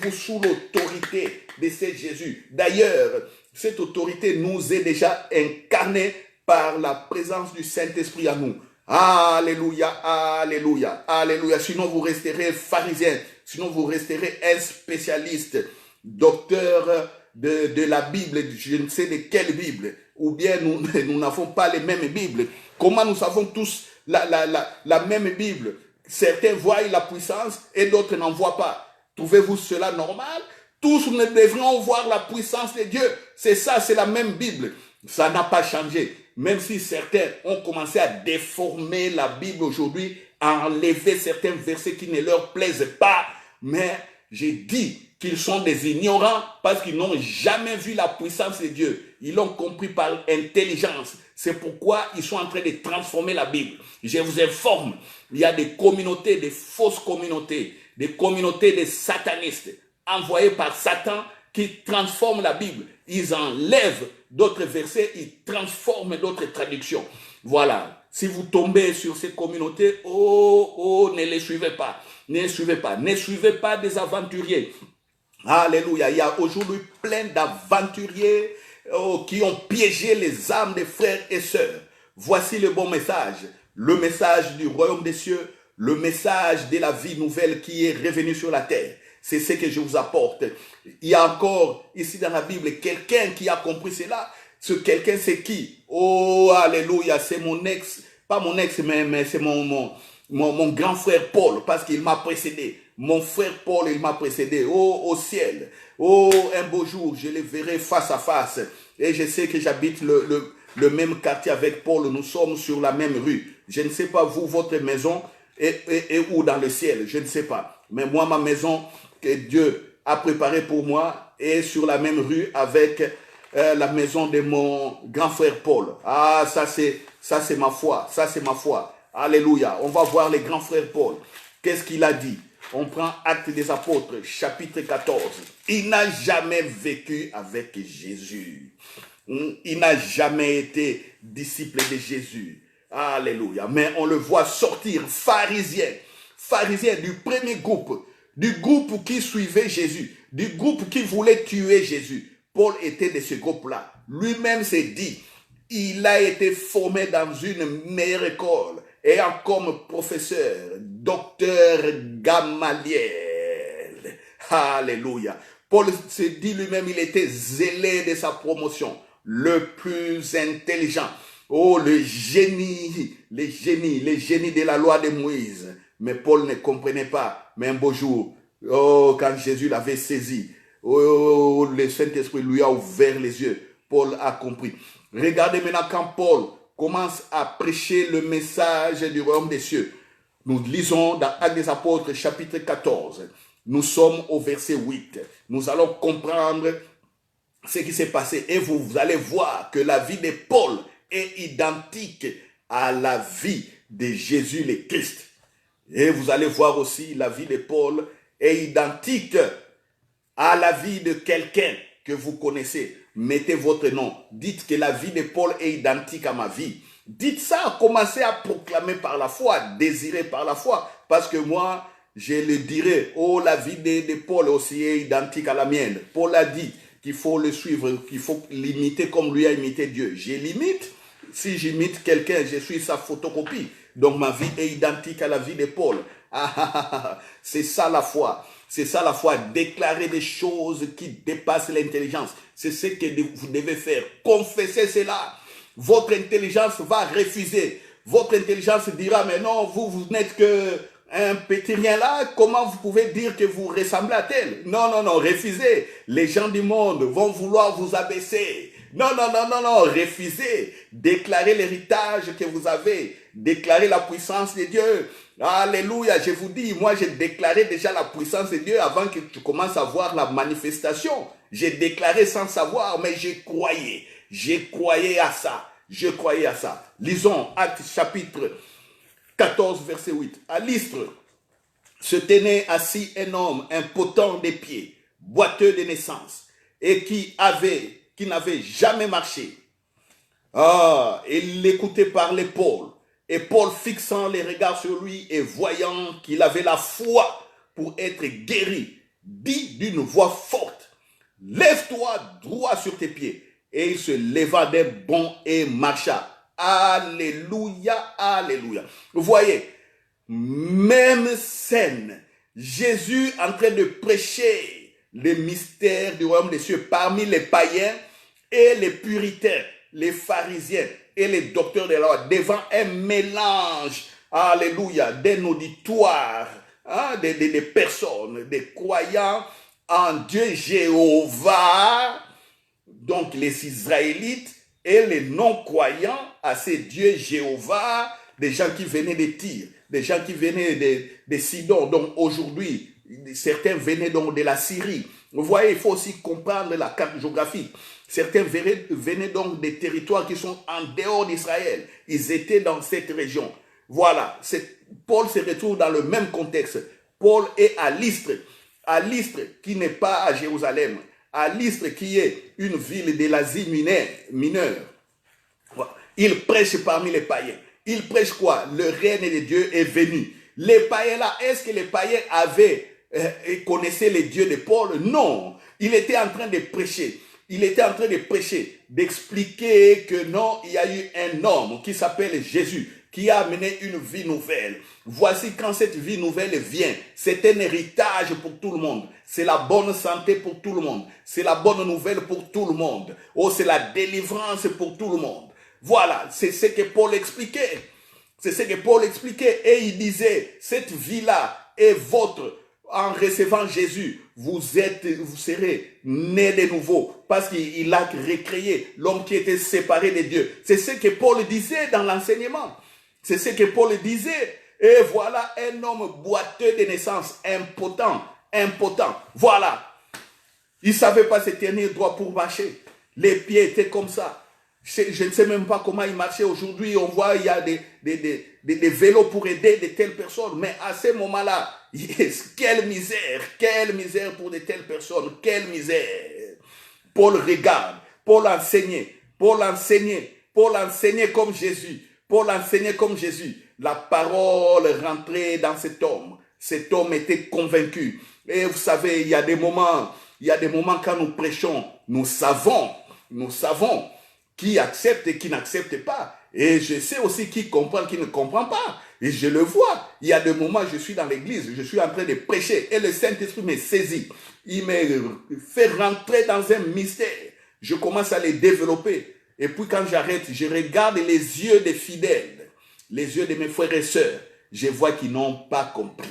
sous l'autorité de ce Jésus. D'ailleurs, cette autorité nous est déjà incarnée par la présence du Saint-Esprit à nous. Alléluia, alléluia, alléluia. Sinon vous resterez pharisien, sinon vous resterez un spécialiste, docteur de la Bible, je ne sais de quelle Bible, ou bien nous n'avons pas les mêmes Bibles. Comment nous avons tous la même Bible? Certains voient la puissance et d'autres n'en voient pas. Trouvez-vous cela normal? Tous nous devrions voir la puissance de Dieu. C'est ça, c'est la même Bible. Ça n'a pas changé. Même si certains ont commencé à déformer la Bible aujourd'hui, à enlever certains versets qui ne leur plaisent pas. Mais j'ai dit qu'ils sont des ignorants parce qu'ils n'ont jamais vu la puissance de Dieu. Ils l'ont compris par intelligence. C'est pourquoi ils sont en train de transformer la Bible. Je vous informe, il y a des communautés, des fausses communautés, des communautés de satanistes envoyés par Satan qui transforment la Bible. Ils enlèvent d'autres versets, ils transforment d'autres traductions. Voilà. Si vous tombez sur ces communautés, ne les suivez pas. Ne les suivez pas. Ne suivez pas des aventuriers. Alléluia. Il y a aujourd'hui plein d'aventuriers qui ont piégé les âmes des frères et sœurs. Voici le bon message. Le message du royaume des cieux. Le message de la vie nouvelle qui est revenue sur la terre. C'est ce que je vous apporte. Il y a encore ici dans la Bible quelqu'un qui a compris cela. Ce quelqu'un, c'est qui? Oh, alléluia, c'est mon ex, pas mon ex, mais c'est mon grand frère Paul, parce qu'il m'a précédé. Mon frère Paul, il m'a précédé. Oh, au ciel. Oh, un beau jour, je les verrai face à face. Et je sais que j'habite le même quartier avec Paul. Nous sommes sur la même rue. Je ne sais pas, vous, votre maison est où dans le ciel? Je ne sais pas. Mais moi, ma maison que Dieu a préparée pour moi est sur la même rue avec la maison de mon grand frère Paul. Ah, ça c'est ma foi. Ça c'est ma foi. Alléluia. On va voir les grands frères Paul. Qu'est-ce qu'il a dit? On prend Actes des Apôtres, chapitre 14. Il n'a jamais vécu avec Jésus. Il n'a jamais été disciple de Jésus. Alléluia. Mais on le voit sortir pharisien du premier groupe, du groupe qui suivait Jésus, du groupe qui voulait tuer Jésus. Paul était de ce groupe-là. Lui-même s'est dit, il a été formé dans une meilleure école, ayant comme professeur, docteur Gamaliel. Alléluia. Paul s'est dit lui-même, il était zélé de sa promotion, le plus intelligent. Oh, le génie de la loi de Moïse. Mais Paul ne comprenait pas. Mais un beau jour, quand Jésus l'avait saisi, le Saint-Esprit lui a ouvert les yeux. Paul a compris. Regardez maintenant quand Paul commence à prêcher le message du royaume des cieux. Nous lisons dans Actes des Apôtres, chapitre 14. Nous sommes au verset 8. Nous allons comprendre ce qui s'est passé. Et vous allez voir que la vie de Paul est identique à la vie de Jésus le Christ. Et vous allez voir aussi la vie de Paul est identique à la vie de quelqu'un que vous connaissez. Mettez votre nom. Dites que la vie de Paul est identique à ma vie. Dites ça, commencez à proclamer par la foi, désirer par la foi. Parce que moi, je le dirai. Oh, la vie de Paul aussi est identique à la mienne. Paul a dit qu'il faut le suivre, qu'il faut l'imiter comme lui a imité Dieu. Je l'imite. Si j'imite quelqu'un, je suis sa photocopie. Donc ma vie est identique à la vie de Paul. C'est ça la foi. C'est ça la foi. Déclarer des choses qui dépassent l'intelligence. C'est ce que vous devez faire. Confessez cela. Votre intelligence va refuser. Votre intelligence dira, mais non, vous n'êtes que un petit rien là. Comment vous pouvez dire que vous ressemblez à tel? Non, refusez. Les gens du monde vont vouloir vous abaisser. Non, refusez. Déclarez l'héritage que vous avez. Déclarez la puissance de Dieu. Alléluia, je vous dis, moi j'ai déclaré déjà la puissance de Dieu avant que tu commences à voir la manifestation. J'ai déclaré sans savoir, mais j'ai croyé. J'ai croyé à ça. Je croyais à ça. Lisons Actes chapitre 14, verset 8. À Lystre, se tenait assis un homme impotent des pieds, boiteux de naissance, et qui n'avait jamais marché. Ah, il l'écoutait parler Paul. Et Paul, fixant les regards sur lui et voyant qu'il avait la foi pour être guéri, dit d'une voix forte, « Lève-toi droit sur tes pieds. » Et il se leva d'un bond et marcha. Alléluia, alléluia. Vous voyez, même scène, Jésus en train de prêcher les mystères du royaume des cieux parmi les païens et les puritains, les pharisiens et les docteurs de la loi, devant un mélange, alléluia, d'un auditoire, des personnes, des croyants en Dieu Jéhovah, donc les Israélites et les non-croyants à ces dieux Jéhovah, des gens qui venaient de Tyr, des gens qui venaient de Sidon, donc aujourd'hui, certains venaient donc de la Syrie. Vous voyez, il faut aussi comprendre la carte géographique. Certains venaient donc des territoires qui sont en dehors d'Israël. Ils étaient dans cette région. Voilà, Paul se retrouve dans le même contexte. Paul est à Lystre. À Lystre, qui n'est pas à Jérusalem. À Lystre, qui est une ville de l'Asie mineure. Il prêche parmi les païens. Il prêche quoi? Le règne de Dieu est venu. Les païens là, est-ce que les païens connaissaient les dieux de Paul? Non. Il était en train de prêcher. Il était en train de prêcher, d'expliquer que non, il y a eu un homme qui s'appelle Jésus, qui a amené une vie nouvelle. Voici quand cette vie nouvelle vient, c'est un héritage pour tout le monde. C'est la bonne santé pour tout le monde. C'est la bonne nouvelle pour tout le monde. Oh, c'est la délivrance pour tout le monde. Voilà, c'est ce que Paul expliquait. C'est ce que Paul expliquait. Et il disait, cette vie-là est votre. En recevant Jésus, vous serez nés de nouveau. Parce qu'il a recréé l'homme qui était séparé de Dieu. C'est ce que Paul disait dans l'enseignement. C'est ce que Paul disait. Et voilà un homme boiteux de naissance, impotent. Voilà. Il ne savait pas se tenir droit pour marcher. Les pieds étaient comme ça. Je ne sais même pas comment il marchait. Aujourd'hui, on voit il y a des vélos pour aider de telles personnes. Mais à ce moment-là, quelle misère pour de telles personnes. Quelle misère. Paul regarde. Paul enseignait comme Jésus. Paul enseignait comme Jésus. La parole rentrait dans cet homme. Cet homme était convaincu. Et vous savez, il y a des moments quand nous prêchons, nous savons qui accepte et qui n'accepte pas. Et je sais aussi qui comprend, qui ne comprend pas. Et je le vois. Il y a des moments, je suis dans l'église, je suis en train de prêcher et le Saint-Esprit me saisit. Il me fait rentrer dans un mystère. Je commence à les développer. Et puis quand j'arrête, je regarde les yeux des fidèles, les yeux de mes frères et sœurs. Je vois qu'ils n'ont pas compris.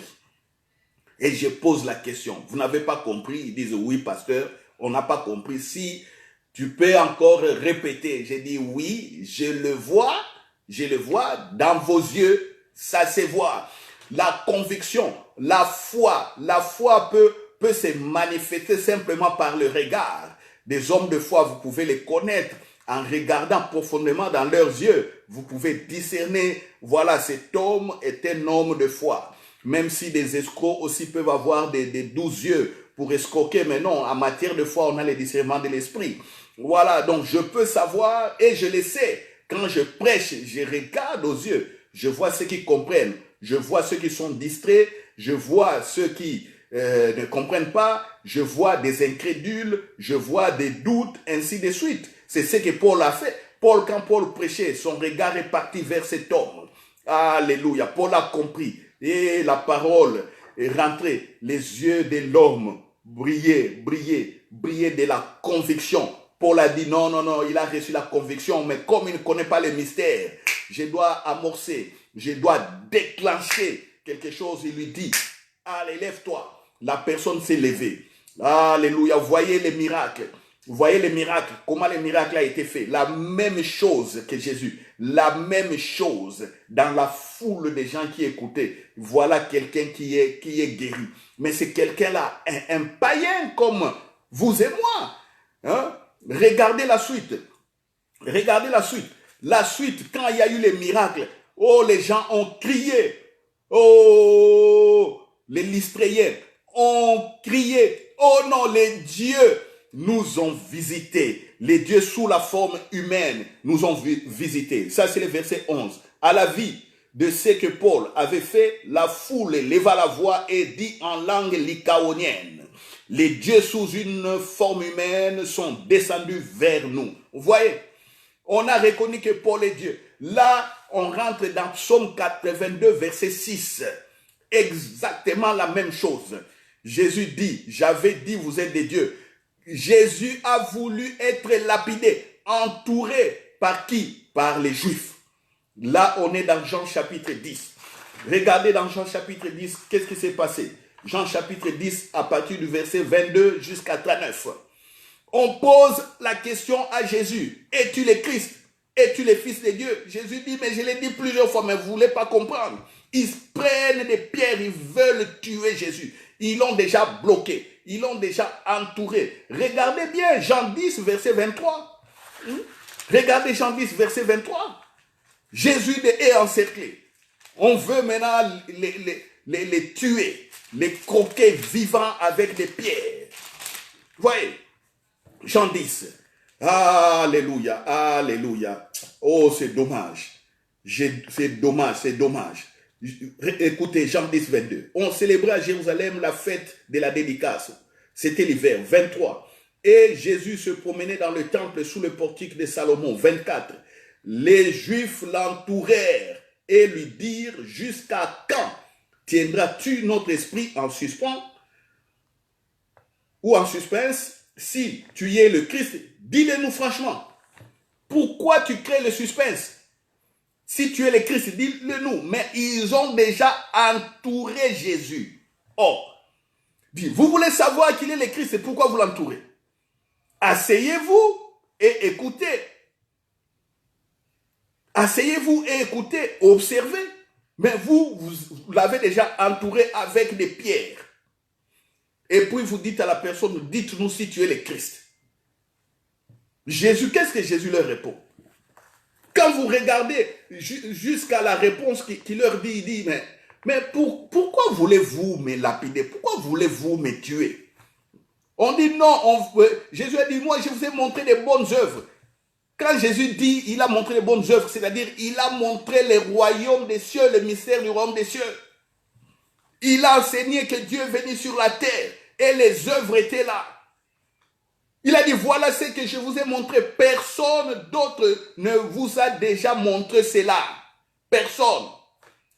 Et je pose la question. Vous n'avez pas compris? Ils disent oui, pasteur, on n'a pas compris. Si tu peux encore répéter. J'ai dit oui, je le vois dans vos yeux, ça se voit. La conviction, la foi peut se manifester simplement par le regard. Des hommes de foi, vous pouvez les connaître en regardant profondément dans leurs yeux. Vous pouvez discerner, voilà, cet homme est un homme de foi. Même si des escrocs aussi peuvent avoir des 12 yeux pour escroquer, mais non, en matière de foi, on a le discernement de l'esprit. Voilà, donc je peux savoir et je le sais. Quand je prêche, je regarde aux yeux. Je vois ceux qui comprennent. Je vois ceux qui sont distraits. Je vois ceux qui ne comprennent pas. Je vois des incrédules. Je vois des doutes, ainsi de suite. C'est ce que Paul a fait. Quand Paul prêchait, son regard est parti vers cet homme. Alléluia. Paul a compris. Et la parole est rentrée. Les yeux de l'homme brillaient de la conviction. Paul a dit non, il a reçu la conviction, mais comme il ne connaît pas les mystères, je dois amorcer, je dois déclencher quelque chose. Il lui dit, allez, lève-toi. La personne s'est levée. Alléluia, voyez les miracles. Vous voyez les miracles, comment les miracles ont été faits. La même chose que Jésus, la même chose dans la foule des gens qui écoutaient. Voilà quelqu'un qui est guéri. Mais c'est quelqu'un-là, un païen comme vous et moi. Hein? Regardez la suite. Regardez la suite. La suite, quand il y a eu les miracles, oh, les gens ont crié. Oh, les Lystréens ont crié, oh non, les dieux nous ont visités. Les dieux sous la forme humaine nous ont visités. Ça, c'est le verset 11. À la vie de ce que Paul avait fait, la foule leva la voix et dit en langue lycaonienne, les dieux sous une forme humaine sont descendus vers nous. Vous voyez, on a reconnu que Paul est Dieu. Là, on rentre dans Psaume 82, verset 6. Exactement la même chose. Jésus dit, j'avais dit, vous êtes des dieux. Jésus a voulu être lapidé, entouré par qui? Par les Juifs. Là, on est dans Jean chapitre 10. Regardez dans Jean chapitre 10, qu'est-ce qui s'est passé? Jean chapitre 10, à partir du verset 22 jusqu'à 39. On pose la question à Jésus. Es-tu le Christ? Es-tu le Fils de Dieu? Jésus dit, mais je l'ai dit plusieurs fois, mais vous ne voulez pas comprendre. Ils prennent des pierres, ils veulent tuer Jésus. Ils l'ont déjà bloqué. Ils l'ont déjà entouré. Regardez bien Jean 10, verset 23. Regardez Jean 10, verset 23. Jésus est encerclé. On veut maintenant les tuer, les croquer vivants avec des pierres. Voyez, Jean 10. Alléluia, alléluia. Oh, c'est dommage. C'est dommage, c'est dommage. Écoutez, Jean 10, 22. On célébrait à Jérusalem la fête de la dédicace. C'était l'hiver, 23. Et Jésus se promenait dans le temple sous le portique de Salomon, 24. Les Juifs l'entourèrent et lui dirent, jusqu'à quand tiendras-tu notre esprit en suspens ou en suspense? Si tu es le Christ, dis-le-nous franchement. Pourquoi tu crées le suspense? Si tu es le Christ, dis-le-nous. Mais ils ont déjà entouré Jésus. Or, vous voulez savoir qu'il est le Christ, pourquoi vous l'entourez? Asseyez-vous et écoutez. Asseyez-vous et écoutez, observez. Mais vous l'avez déjà entouré avec des pierres. Et puis vous dites à la personne, dites-nous si tu es le Christ. Jésus, qu'est-ce que Jésus leur répond? Quand vous regardez jusqu'à la réponse qu'il leur dit, il dit, mais pourquoi voulez-vous me lapider? Pourquoi voulez-vous me tuer? On dit non, Jésus a dit, moi je vous ai montré des bonnes œuvres. Quand Jésus dit, il a montré les bonnes œuvres, c'est-à-dire, il a montré le royaume des cieux, le mystère du royaume des cieux. Il a enseigné que Dieu est venu sur la terre et les œuvres étaient là. Il a dit, voilà ce que je vous ai montré. Personne d'autre ne vous a déjà montré cela. Personne.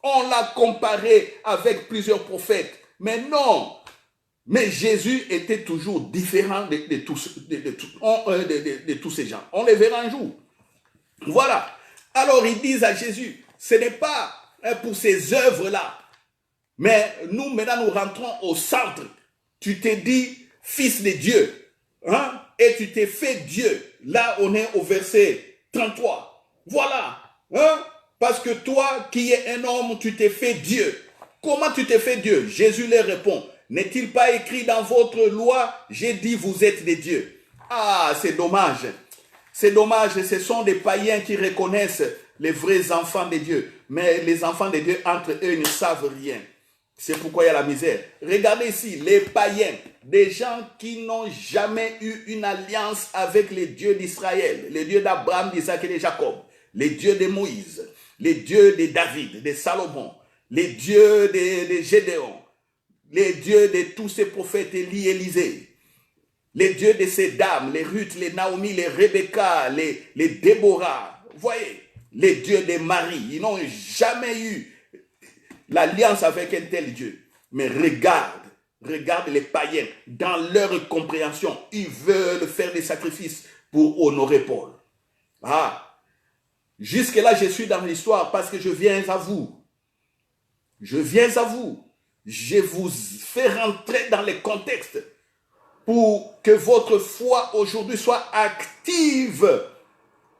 On l'a comparé avec plusieurs prophètes. Mais non. Mais Jésus était toujours différent de tous ces gens. On les verra un jour. Voilà. Alors ils disent à Jésus, ce n'est pas pour ces œuvres-là. Mais nous, maintenant, nous rentrons au centre. Tu t'es dit fils de Dieu. Hein? Et tu t'es fait Dieu. Là, on est au verset 33. Voilà. Hein? Parce que toi, qui es un homme, tu t'es fait Dieu. Comment tu t'es fait Dieu? Jésus leur répond, n'est-il pas écrit dans votre loi, j'ai dit vous êtes des dieux? Ah, c'est dommage. C'est dommage, ce sont des païens qui reconnaissent les vrais enfants de Dieu. Mais les enfants de Dieu, entre eux, ils ne savent rien. C'est pourquoi il y a la misère. Regardez ici, les païens, des gens qui n'ont jamais eu une alliance avec les dieux d'Israël, les dieux d'Abraham, d'Isaac et de Jacob, les dieux de Moïse, les dieux de David, de Salomon, les dieux de Gédéon, les dieux de tous ces prophètes, Élie, Élisée, les dieux de ces dames, les Ruth, les Naomi, les Rebecca, les Déborah, vous voyez, les dieux de Marie, ils n'ont jamais eu l'alliance avec un tel Dieu. Mais regarde les païens, dans leur compréhension, ils veulent faire des sacrifices pour honorer Paul. Ah, jusque là je suis dans l'histoire parce que je viens à vous. Je viens à vous. Je vous fais rentrer dans les contextes pour que votre foi aujourd'hui soit active.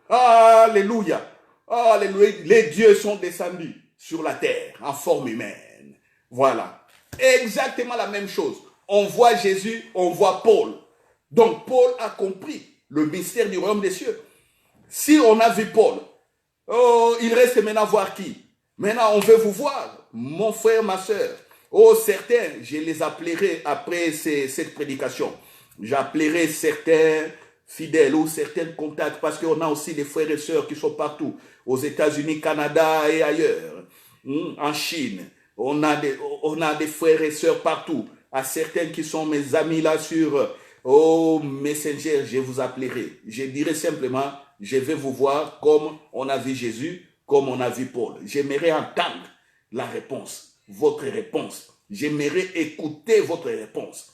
Alléluia. Alléluia. Les dieux sont descendus sur la terre en forme humaine. Voilà. Exactement la même chose. On voit Jésus, on voit Paul. Donc Paul a compris le mystère du royaume des cieux. Si on a vu Paul, il reste maintenant voir qui? Maintenant on veut vous voir, mon frère, ma soeur. Oh, certains, je les appellerai après cette prédication. J'appellerai certains fidèles ou certains contacts parce qu'on a aussi des frères et sœurs qui sont partout, aux États-Unis, Canada et ailleurs, en Chine. On a des frères et sœurs partout. À certains qui sont mes amis là sur Messenger, je vous appellerai. Je dirai simplement, je vais vous voir comme on a vu Jésus, comme on a vu Paul. J'aimerais entendre la réponse, votre réponse. J'aimerais écouter votre réponse.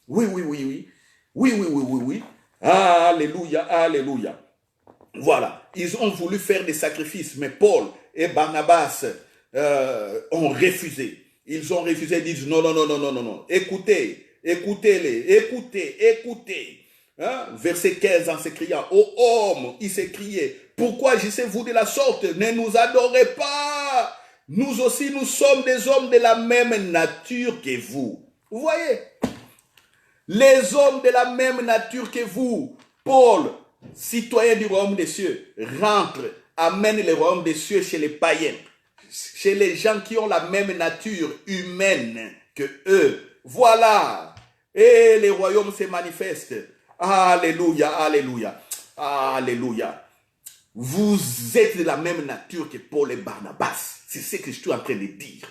Oui, oui, oui, oui. Oui, oui, oui, oui, oui. Alléluia, alléluia. Voilà, ils ont voulu faire des sacrifices, mais Paul et Barnabas ont refusé. Ils ont refusé, ils disent non, non, non, non, non, non, non. Écoutez, écoutez-les, écoutez. Hein? Verset 15, en s'écriant, ô homme, il s'écriait, pourquoi agissez-vous de la sorte? Ne nous adorez pas. Nous aussi, nous sommes des hommes de la même nature que vous. Vous voyez? Les hommes de la même nature que vous. Paul, citoyen du royaume des cieux, rentre, amène le royaume des cieux chez les païens, chez les gens qui ont la même nature humaine que eux. Voilà. Et le royaume se manifeste. Alléluia, alléluia, alléluia. Vous êtes de la même nature que Paul et Barnabas. C'est ce que je suis en train de dire.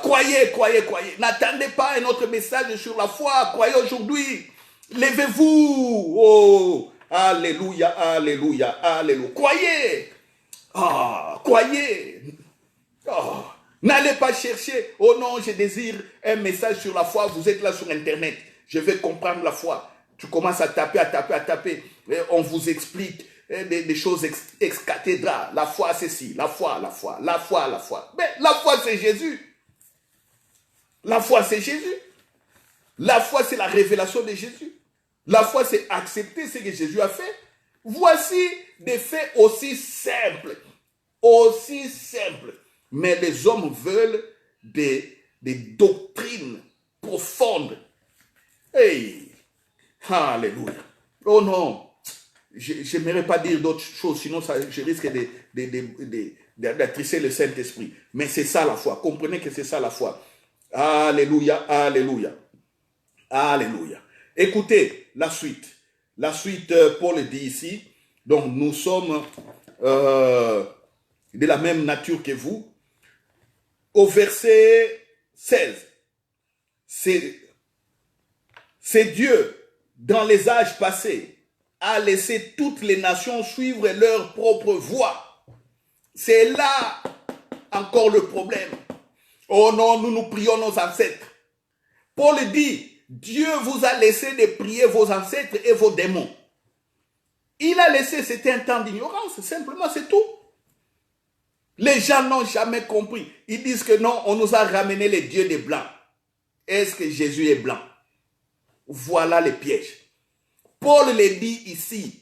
Croyez, croyez, croyez. N'attendez pas un autre message sur la foi. Croyez aujourd'hui. Levez-vous. Oh, alléluia, alléluia, alléluia. Croyez. Croyez. N'allez pas chercher. Oh non, je désire un message sur la foi. Vous êtes là sur Internet. Je vais comprendre la foi. Tu commences à taper, à taper, à taper. Et on vous explique des choses ex cathedra. La foi, c'est ci. La foi, la foi, la foi, la foi. Mais la foi, c'est Jésus. La foi, c'est Jésus. La foi, c'est la révélation de Jésus. La foi, c'est accepter ce que Jésus a fait. Voici des faits aussi simples. Aussi simples. Mais les hommes veulent des doctrines profondes. Hey! Alléluia. Oh non. Je n'aimerais pas dire d'autres choses, sinon je risque d'attrister le Saint-Esprit. Mais c'est ça la foi. Comprenez que c'est ça la foi. Alléluia, alléluia. Alléluia. Écoutez la suite. La suite, Paul dit ici, donc nous sommes de la même nature que vous. Au verset 16, c'est Dieu, dans les âges passés, a laissé toutes les nations suivre leur propre voie. C'est là encore le problème. Oh non, nous prions nos ancêtres. Paul dit, Dieu vous a laissé de prier vos ancêtres et vos démons. Il a laissé, c'était un temps d'ignorance, simplement c'est tout. Les gens n'ont jamais compris. Ils disent que non, on nous a ramené les dieux des blancs. Est-ce que Jésus est blanc? Voilà les pièges. Paul les dit ici.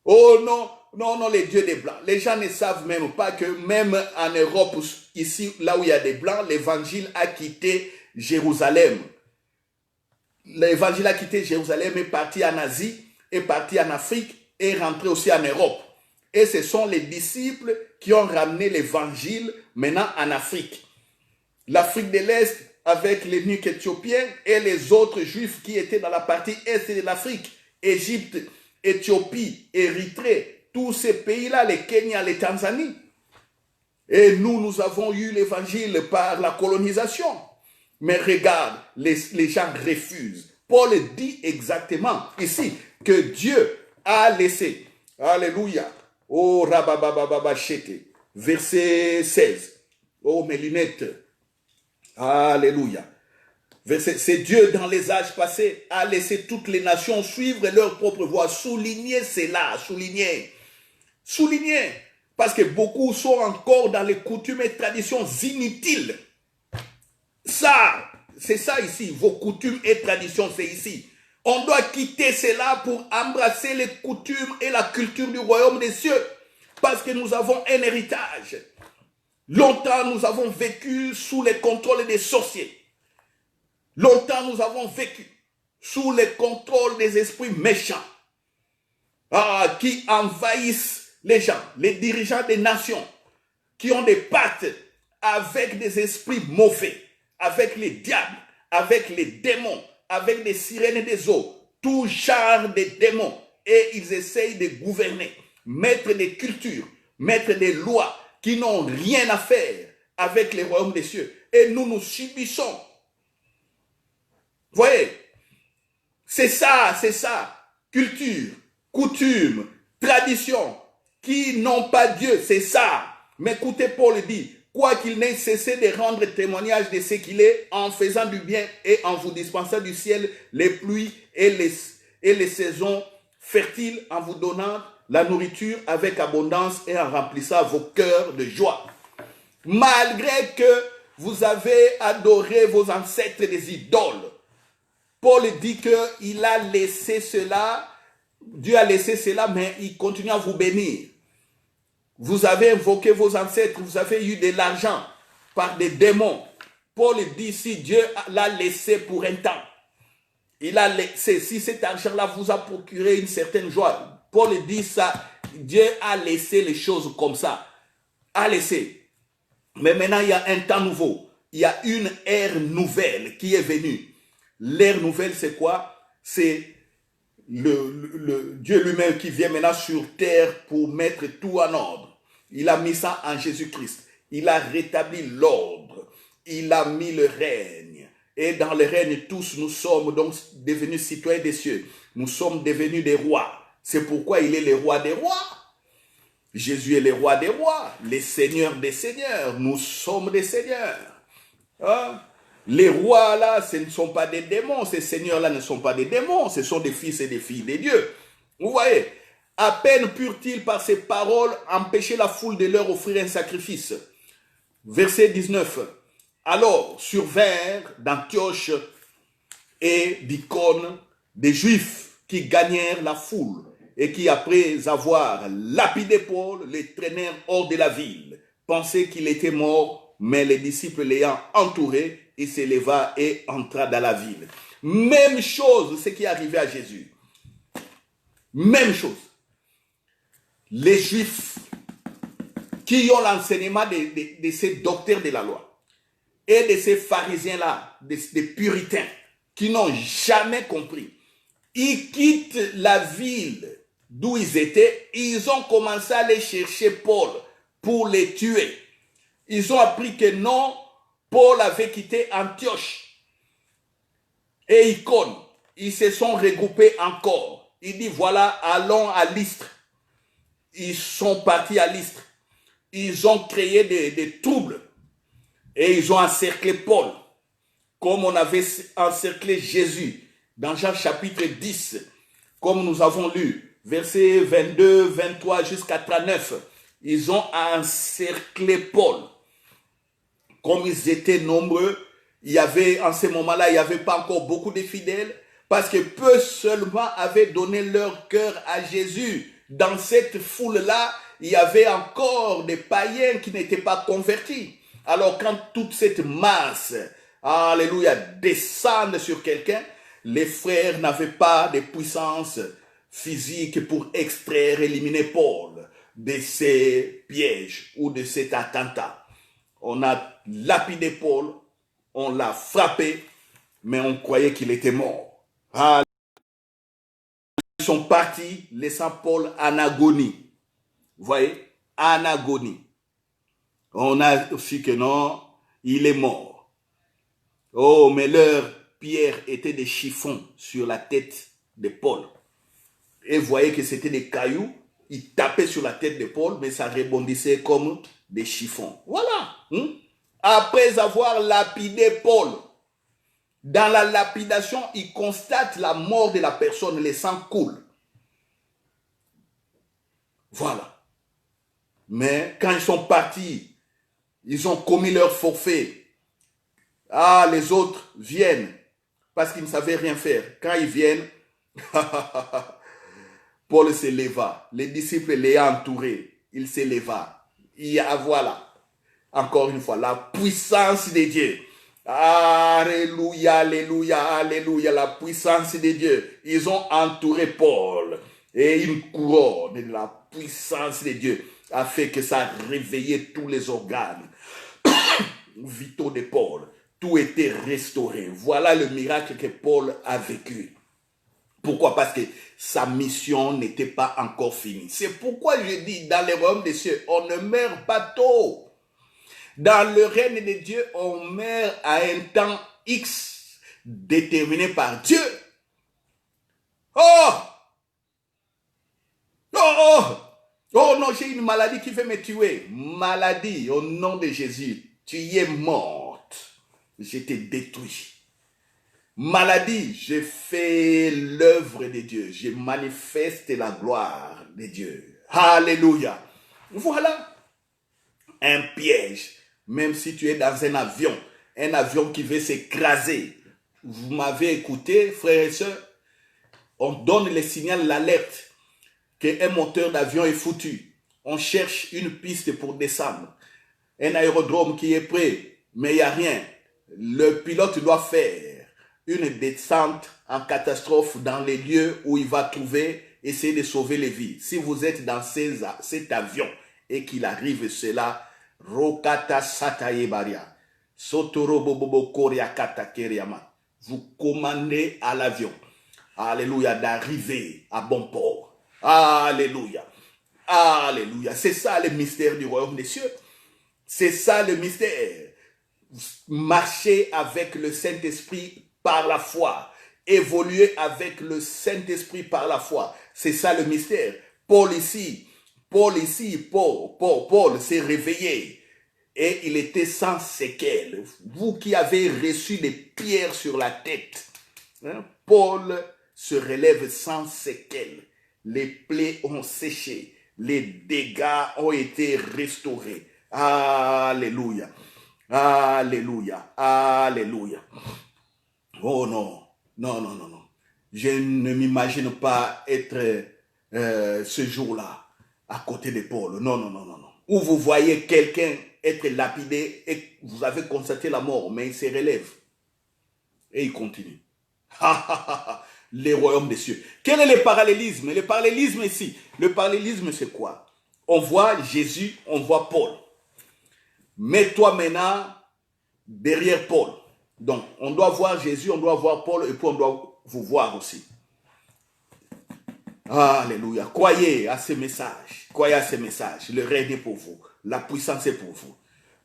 Oh non, non, non, les dieux des blancs. Les gens ne savent même pas que même en Europe, ici, là où il y a des blancs, l'évangile a quitté Jérusalem. L'évangile a quitté Jérusalem, est parti en Asie, est parti en Afrique, et est rentré aussi en Europe. Et ce sont les disciples qui ont ramené l'évangile maintenant en Afrique. L'Afrique de l'Est avec l'eunuque éthiopien et les autres juifs qui étaient dans la partie est de l'Afrique. Égypte, Éthiopie, Érythrée, tous ces pays-là, les Kenya, les Tanzanie. Et nous avons eu l'évangile par la colonisation. Mais regarde, les gens refusent. Paul dit exactement ici que Dieu a laissé. Alléluia. Oh, rababababa chete. Verset 16. Oh, mes lunettes. Alléluia. C'est Dieu dans les âges passés a laissé toutes les nations suivre leur propre voie. Soulignez cela, soulignez. Soulignez. Parce que beaucoup sont encore dans les coutumes et traditions inutiles. Ça, c'est ça ici. Vos coutumes et traditions, c'est ici. On doit quitter cela pour embrasser les coutumes et la culture du royaume des cieux. Parce que nous avons un héritage. Longtemps, nous avons vécu sous le contrôle des sorciers. Longtemps, nous avons vécu sous le contrôle des esprits méchants qui envahissent les gens, les dirigeants des nations, qui ont des pactes avec des esprits mauvais, avec les diables, avec les démons, avec des sirènes et des eaux, tout genre de démons. Et ils essayent de gouverner, mettre des cultures, mettre des lois qui n'ont rien à faire avec les royaumes des cieux. Et nous subissons. Vous voyez, c'est ça. Culture, coutume, tradition, qui n'ont pas Dieu, c'est ça. Mais écoutez, Paul dit, quoi qu'il n'ait cessé de rendre témoignage de ce qu'il est, en faisant du bien et en vous dispensant du ciel les pluies et les saisons fertiles, en vous donnant la nourriture avec abondance et en remplissant vos cœurs de joie. Malgré que vous avez adoré vos ancêtres des idoles, Paul dit qu'il a laissé cela, Dieu a laissé cela, mais il continue à vous bénir. Vous avez invoqué vos ancêtres, vous avez eu de l'argent par des démons. Paul dit si Dieu l'a laissé pour un temps, il a laissé, si cet argent-là vous a procuré une certaine joie, Paul dit ça, Dieu a laissé les choses comme ça, a laissé. Mais maintenant il y a un temps nouveau, il y a une ère nouvelle qui est venue. L'ère nouvelle, c'est quoi? C'est le Dieu lui-même qui vient maintenant sur terre pour mettre tout en ordre. Il a mis ça en Jésus-Christ. Il a rétabli l'ordre. Il a mis le règne. Et dans le règne, tous nous sommes donc devenus citoyens des cieux. Nous sommes devenus des rois. C'est pourquoi il est le roi des rois. Jésus est le roi des rois, les seigneurs des seigneurs. Nous sommes des seigneurs. Hein? Les rois là, ce ne sont pas des démons. Ces seigneurs là ne sont pas des démons. Ce sont des fils et des filles de Dieu. Vous voyez, à peine purent-ils par ces paroles empêcher la foule de leur offrir un sacrifice. Verset 19. Alors survinrent d'Antioche et d'Icône des Juifs qui gagnèrent la foule et qui, après avoir lapidé Paul, les traînèrent hors de la ville. Pensaient qu'il était mort, mais les disciples l'ayant entouré, il s'éleva et entra dans la ville. Même chose, ce qui est arrivé à Jésus. Même chose. Les Juifs qui ont l'enseignement de ces docteurs de la loi et de ces pharisiens-là, des puritains, qui n'ont jamais compris. Ils quittent la ville d'où ils étaient, ils ont commencé à aller chercher Paul pour les tuer. Ils ont appris que non, Paul avait quitté Antioche et Icône. Ils se sont regroupés encore. Il dit voilà, allons à Lystre. Ils sont partis à Lystre. Ils ont créé des troubles et ils ont encerclé Paul comme on avait encerclé Jésus dans Jean chapitre 10, comme nous avons lu, versets 22, 23 jusqu'à 39. Ils ont encerclé Paul. Comme ils étaient nombreux, il y avait, en ce moment-là, il n'y avait pas encore beaucoup de fidèles, parce que peu seulement avaient donné leur cœur à Jésus. Dans cette foule-là, il y avait encore des païens qui n'étaient pas convertis. Alors quand toute cette masse, alléluia, descend sur quelqu'un, les frères n'avaient pas de puissance physique pour extraire, éliminer Paul de ces pièges ou de cet attentat. On a lapidé Paul, on l'a frappé, mais on croyait qu'il était mort. Ah, ils sont partis, laissant Paul en agonie. Vous voyez, en agonie. On a aussi que non, il est mort. Oh, mais leur pierre était des chiffons sur la tête de Paul. Et vous voyez que c'était des cailloux, ils tapaient sur la tête de Paul, mais ça rebondissait comme des chiffons. Voilà. Après avoir lapidé Paul, dans la lapidation, ils constatent la mort de la personne, le sang coule. Voilà. Mais quand ils sont partis, ils ont commis leur forfait. Ah, les autres viennent parce qu'ils ne savaient rien faire. Quand ils viennent, Paul se leva. Les disciples l'ayant entouré. Il se leva. Voilà. Encore une fois, la puissance de Dieu. Alléluia, alléluia, alléluia, la puissance de Dieu. Ils ont entouré Paul et une couronne de la puissance de Dieu. a fait que ça a réveillé tous les organes vitaux de Paul. Tout était restauré. Voilà le miracle que Paul a vécu. Pourquoi? Parce que sa mission n'était pas encore finie. C'est pourquoi je dis, dans le royaume des cieux, on ne meurt pas tôt. Dans le règne de Dieu, on meurt à un temps X déterminé par Dieu. Oh! Oh! Oh! Oh non, j'ai une maladie qui veut me tuer. Maladie, au nom de Jésus, tu y es morte. Je t'ai détruit. Maladie, je fais l'œuvre de Dieu. Je manifeste la gloire de Dieu. Alléluia. Voilà un piège. Même si tu es dans un avion qui veut s'écraser. Vous m'avez écouté, frères et sœurs? On donne le signal, l'alerte qu'un moteur d'avion est foutu. On cherche une piste pour descendre. Un aérodrome qui est prêt, mais il n'y a rien. Le pilote doit faire une descente en catastrophe dans les lieux où il va trouver, essayer de sauver les vies. Si vous êtes dans cet avion et qu'il arrive cela, Rokata Sataye Baria, Sotoro Bobobo Koria Kata Keriama, vous commandez à l'avion, alléluia, d'arriver à bon port. Alléluia. Alléluia. C'est ça le mystère du royaume des cieux. C'est ça le mystère. Marcher avec le Saint-Esprit par la foi. Évoluer avec le Saint-Esprit par la foi. C'est ça le mystère. Paul s'est réveillé. Et il était sans séquelles. Vous qui avez reçu des pierres sur la tête. Paul se relève sans séquelles. Les plaies ont séché. Les dégâts ont été restaurés. Alléluia. Alléluia. Alléluia. Oh non. Non, non, non, non. Je ne m'imagine pas être ce jour-là à côté de Paul. Non, non, non, non, non. Où vous voyez quelqu'un être lapidé et vous avez constaté la mort, mais il se relève. Et il continue. Les royaumes des cieux. Quel est le parallélisme? Le parallélisme ici. Le parallélisme, c'est quoi? On voit Jésus, on voit Paul. Mets-toi maintenant derrière Paul. Donc, on doit voir Jésus, on doit voir Paul, et puis on doit vous voir aussi. Alléluia. Croyez à ce message. Croyez à ce message. Le règne est pour vous. La puissance est pour vous.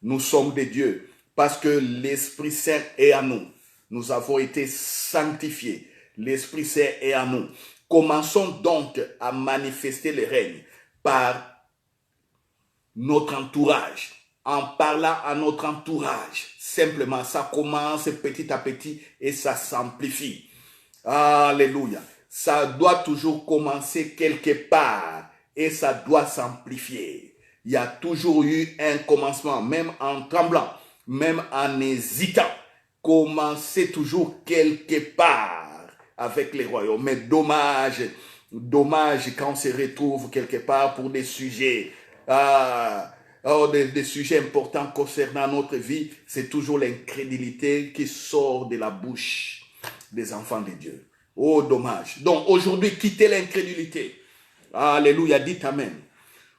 Nous sommes des dieux parce que l'Esprit Saint est à nous. Nous avons été sanctifiés. L'Esprit Saint est à nous. Commençons donc à manifester le règne par notre entourage. En parlant à notre entourage. Simplement, ça commence petit à petit et ça s'amplifie. Alléluia. Ça doit toujours commencer quelque part et ça doit s'amplifier. Il y a toujours eu un commencement, même en tremblant, même en hésitant. Commencez toujours quelque part avec les royaumes. Mais dommage quand on se retrouve quelque part pour des sujets, des sujets importants concernant notre vie, c'est toujours l'incrédulité qui sort de la bouche des enfants de Dieu. Oh, dommage. Donc, aujourd'hui, quittez l'incrédulité. Alléluia, dites Amen.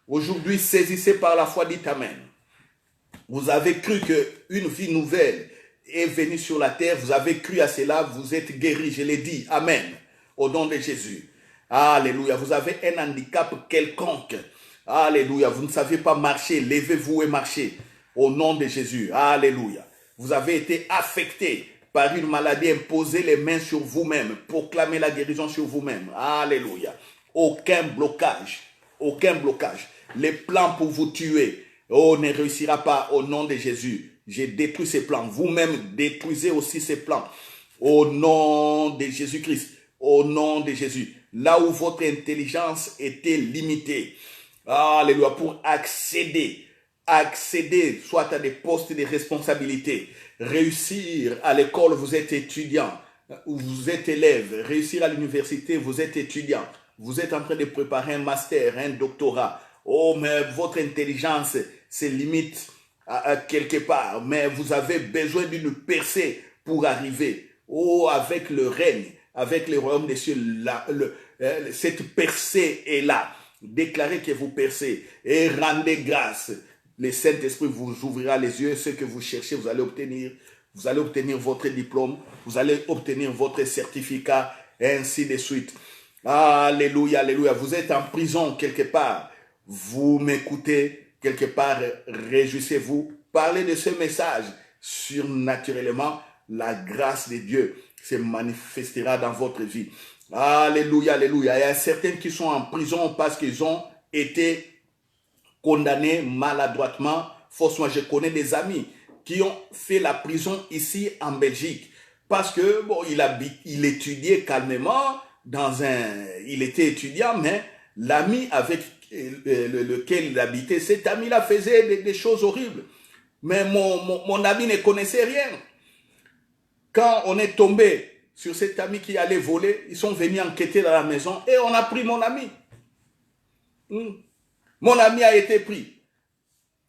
Aujourd'hui, saisissez par la foi, dites Amen. Vous avez cru qu'une vie nouvelle est venue sur la terre. Vous avez cru à cela, vous êtes guéri. Je l'ai dit. Amen. Au nom de Jésus. Alléluia. Vous avez un handicap quelconque. Alléluia. Vous ne savez pas marcher. Levez-vous et marchez. Au nom de Jésus. Alléluia. Vous avez été affecté par une maladie. Imposez les mains sur vous-même. Proclamez la guérison sur vous-même. Alléluia. Aucun blocage. Aucun blocage. Les plans pour vous tuer, ne réussira pas au nom de Jésus. J'ai détruit ces plans. Vous-même détruisez aussi ces plans. Au nom de Jésus-Christ. Au nom de Jésus. Là où votre intelligence était limitée. Alléluia. Pour accéder soit à des postes de responsabilité. Réussir à l'école, vous êtes étudiant. Vous êtes élève. Réussir à l'université, vous êtes étudiant. Vous êtes en train de préparer un master, un doctorat. Oh, mais votre intelligence se limite à quelque part. Mais vous avez besoin d'une percée pour arriver. Oh, avec le règne, avec le royaume des cieux, cette percée est là. Déclarez que vous percez et rendez grâce. Le Saint-Esprit vous ouvrira les yeux. Ce que vous cherchez, vous allez obtenir. Vous allez obtenir votre diplôme. Vous allez obtenir votre certificat et ainsi de suite. Alléluia, alléluia. Vous êtes en prison quelque part. Vous m'écoutez quelque part. Réjouissez-vous. Parlez de ce message. Surnaturellement, la grâce de Dieu se manifestera dans votre vie. Alléluia, alléluia. Il y a certains qui sont en prison parce qu'ils ont été condamnés maladroitement. Faussement, je connais des amis qui ont fait la prison ici en Belgique parce que bon, il étudiait calmement il était étudiant, mais l'ami avec lequel il habitait, cet ami-là faisait des choses horribles. Mais mon ami ne connaissait rien. Quand on est tombé sur cet ami qui allait voler, ils sont venus enquêter dans la maison et on a pris mon ami. Mon ami a été pris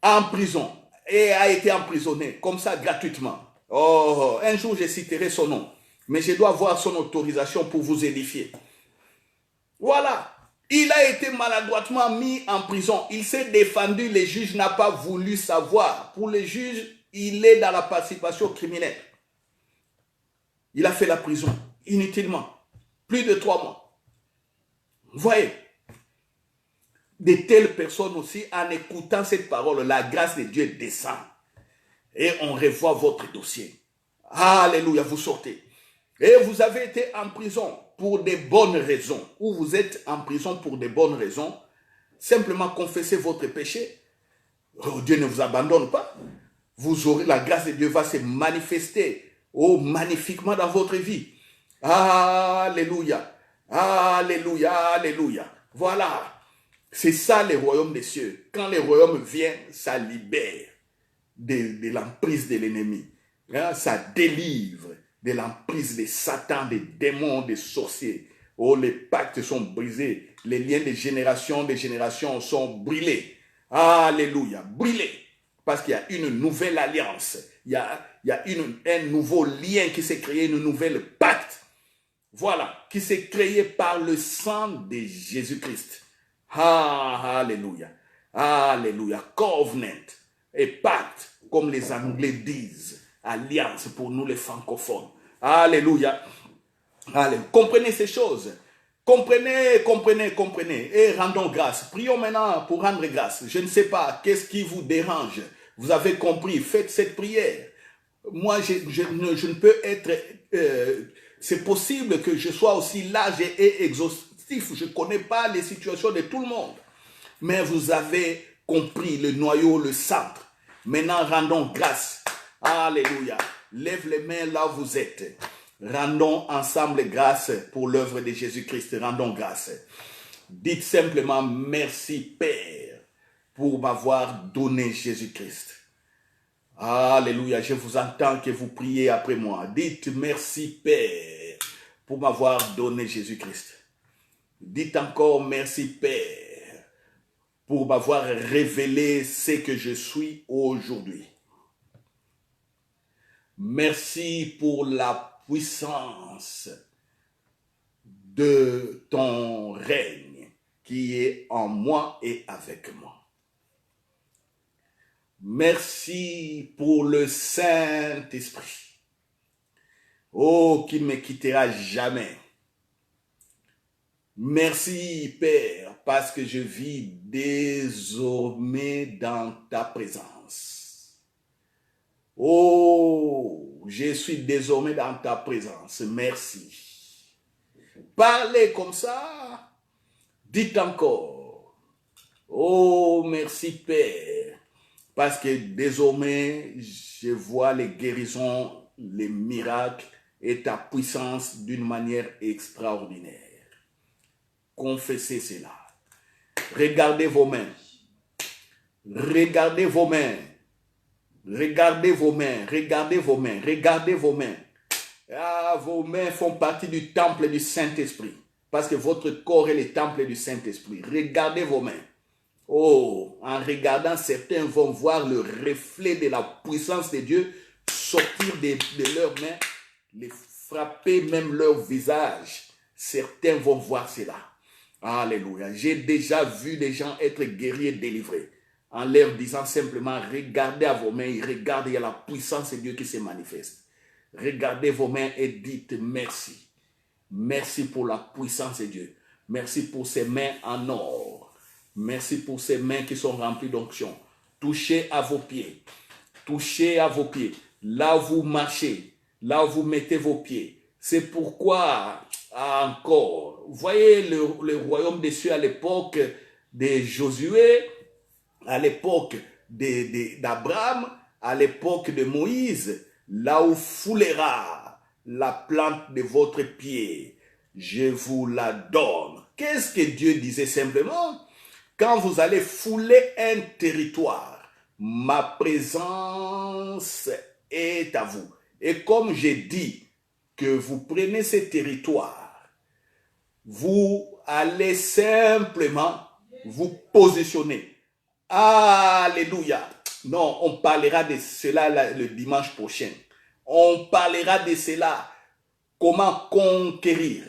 en prison et a été emprisonné comme ça gratuitement. Oh, un jour je citerai son nom, mais je dois avoir son autorisation pour vous édifier. Voilà, il a été maladroitement mis en prison. Il s'est défendu, le juge n'a pas voulu savoir. Pour le juge, il est dans la participation criminelle. Il a fait la prison inutilement, plus de 3 mois. Vous voyez, de telles personnes aussi, en écoutant cette parole, la grâce de Dieu descend. Et on revoit votre dossier. Alléluia, vous sortez. Et vous avez été en prison pour des bonnes raisons. Ou vous êtes en prison pour des bonnes raisons. Simplement confessez votre péché. Oh, Dieu ne vous abandonne pas. Vous aurez, la grâce de Dieu va se manifester magnifiquement dans votre vie. Alléluia. Alléluia. Alléluia. Voilà. C'est ça le royaume des cieux. Quand le royaume vient, ça libère de l'emprise de l'ennemi. Ça délivre de l'emprise de Satan, des démons, des sorciers. Oh, les pactes sont brisés. Les liens de génération sont brûlés. Alléluia. Brûlés. Parce qu'il y a une nouvelle alliance. Il y a un nouveau lien qui s'est créé, une nouvelle pacte. Voilà, qui s'est créé par le sang de Jésus-Christ. Alléluia. Alléluia. Covenant et pacte, comme les Anglais disent. Alliance pour nous les francophones. Alléluia. Alléluia. Comprenez ces choses. Comprenez. Et rendons grâce. Prions maintenant pour rendre grâce. Je ne sais pas, qu'est-ce qui vous dérange? Vous avez compris, faites cette prière. Moi, je ne peux être... c'est possible que je sois aussi large et exhaustif. Je ne connais pas les situations de tout le monde. Mais vous avez compris le noyau, le centre. Maintenant, rendons grâce. Alléluia. Lève les mains là où vous êtes. Rendons ensemble grâce pour l'œuvre de Jésus-Christ. Rendons grâce. Dites simplement merci Père pour m'avoir donné Jésus-Christ. Alléluia. Je vous entends que vous priez après moi. Dites merci Père pour m'avoir donné Jésus-Christ. Dites encore merci Père pour m'avoir révélé ce que je suis aujourd'hui. Merci pour la puissance de ton règne qui est en moi et avec moi. Merci pour le Saint-Esprit, oh, qui ne me quittera jamais. Merci, Père, parce que je vis désormais dans ta présence. Oh, je suis désormais dans ta présence. Merci. Parlez comme ça. Dites encore. Oh, merci, Père. Parce que désormais, je vois les guérisons, les miracles et ta puissance d'une manière extraordinaire. Confessez cela. Regardez vos mains. Regardez vos mains. Regardez vos mains. Regardez vos mains. Regardez vos mains. Ah, vos mains font partie du temple du Saint-Esprit. Parce que votre corps est le temple du Saint-Esprit. Regardez vos mains. Oh, en regardant, certains vont voir le reflet de la puissance de Dieu sortir de leurs mains, les frapper même leur visage. Certains vont voir cela. Alléluia. J'ai déjà vu des gens être guéris et délivrés en leur disant simplement, regardez à vos mains et regardez, il y a la puissance de Dieu qui se manifeste. Regardez vos mains et dites merci. Merci pour la puissance de Dieu. Merci pour ces mains en or. Merci pour ces mains qui sont remplies d'onction. Touchez à vos pieds. Touchez à vos pieds. Là où vous marchez, là où vous mettez vos pieds. C'est pourquoi, encore, vous voyez le royaume des cieux à l'époque de Josué, à l'époque d'Abraham, à l'époque de Moïse, là où foulera la plante de votre pied, je vous la donne. Qu'est-ce que Dieu disait simplement? Quand vous allez fouler un territoire, ma présence est à vous. Et comme j'ai dit que vous prenez ce territoire, vous allez simplement vous positionner. Alléluia. Non, on parlera de cela le dimanche prochain. On parlera de cela. Comment conquérir.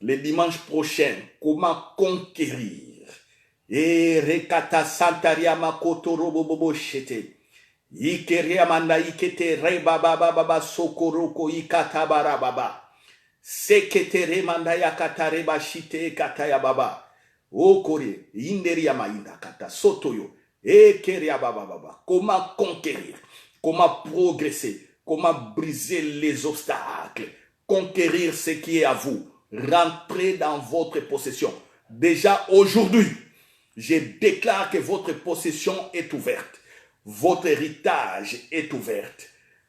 Le dimanche prochain, comment conquérir. Et rekata santaria makoto robobobo shete. Ikeria manda ikete re baba baba sokoroko ikata barababa. Sekete re manda yakata reba shite kataya baba. O kore inderia mainda kata sotoyo. Ekeria baba baba. Comment conquérir? Comment progresser? Comment briser les obstacles? Conquérir ce qui est à vous. Rentrez dans votre possession. Déjà aujourd'hui, je déclare que votre possession est ouverte. Votre héritage est ouvert.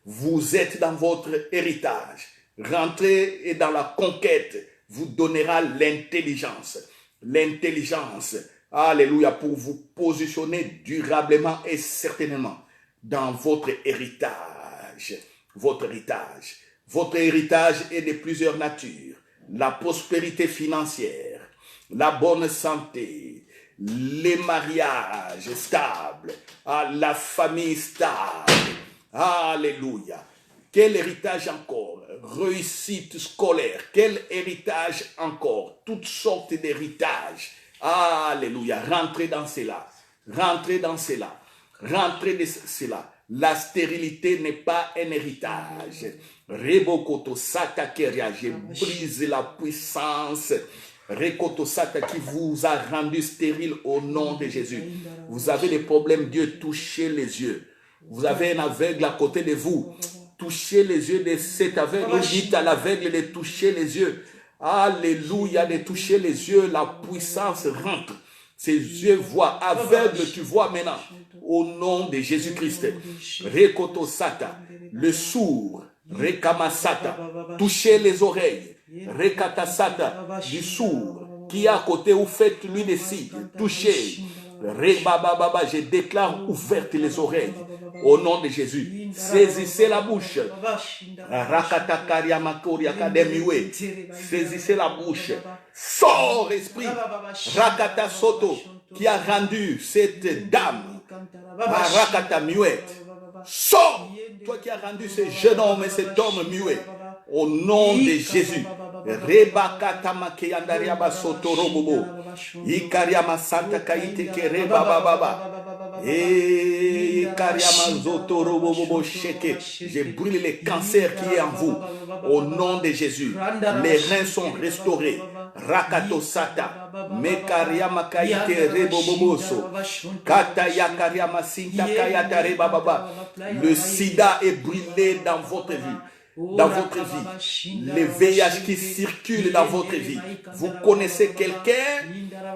Vous êtes dans votre héritage. Rentrez et dans la conquête vous donnera l'intelligence. L'intelligence, alléluia, pour vous positionner durablement et certainement dans votre héritage. Votre héritage. Votre héritage est de plusieurs natures. La prospérité financière, la bonne santé, les mariages stables, la famille stable. Alléluia. Quel héritage encore? Réussite scolaire. Quel héritage encore? Toutes sortes d'héritages. Alléluia. Rentrez dans cela. Rentrez dans cela. Rentrez dans cela. La stérilité n'est pas un héritage. Rebokoto Sata Keria, je brise la puissance. Rekoto Sata qui vous a rendu stérile au nom de Jésus. Vous avez des problèmes, Dieu, touchez les yeux. Vous avez un aveugle à côté de vous. Touchez les yeux de cet aveugle. Dites à l'aveugle de toucher les yeux. Alléluia, de toucher les yeux. La puissance rentre. Ses yeux voient. Aveugle, tu vois maintenant. Au nom de Jésus-Christ. Rekoto Sata. Le sourd. Rekamasata. Touchez les oreilles. Rekatasata. Du sourd. Qui est à côté, vous faites lui des signes. Touchez. Rebababa, je déclare ouvertes les oreilles au nom de Jésus. Saisissez la bouche. Saisissez la bouche. Sors, esprit. Rakata Soto, qui a rendu cette dame. Rakata muette. Sors, toi qui as rendu ce jeune homme et cet homme muet. Au nom de Jésus. Rebakata makeyandariaba sotorobobo. Ikariama santa kaite ke rebababa. Ikariama zotorobobo sheke. Je brûle les cancers qui est en vous. Au nom de Jésus. Les reins sont restaurés. Rakato sata. Mekariama kaite reboboboso. Kataya kariama sinta kayata rebababa. Le sida est brûlé dans votre vie. Dans votre vie, les VIH qui circulent dans votre vie. Vous connaissez quelqu'un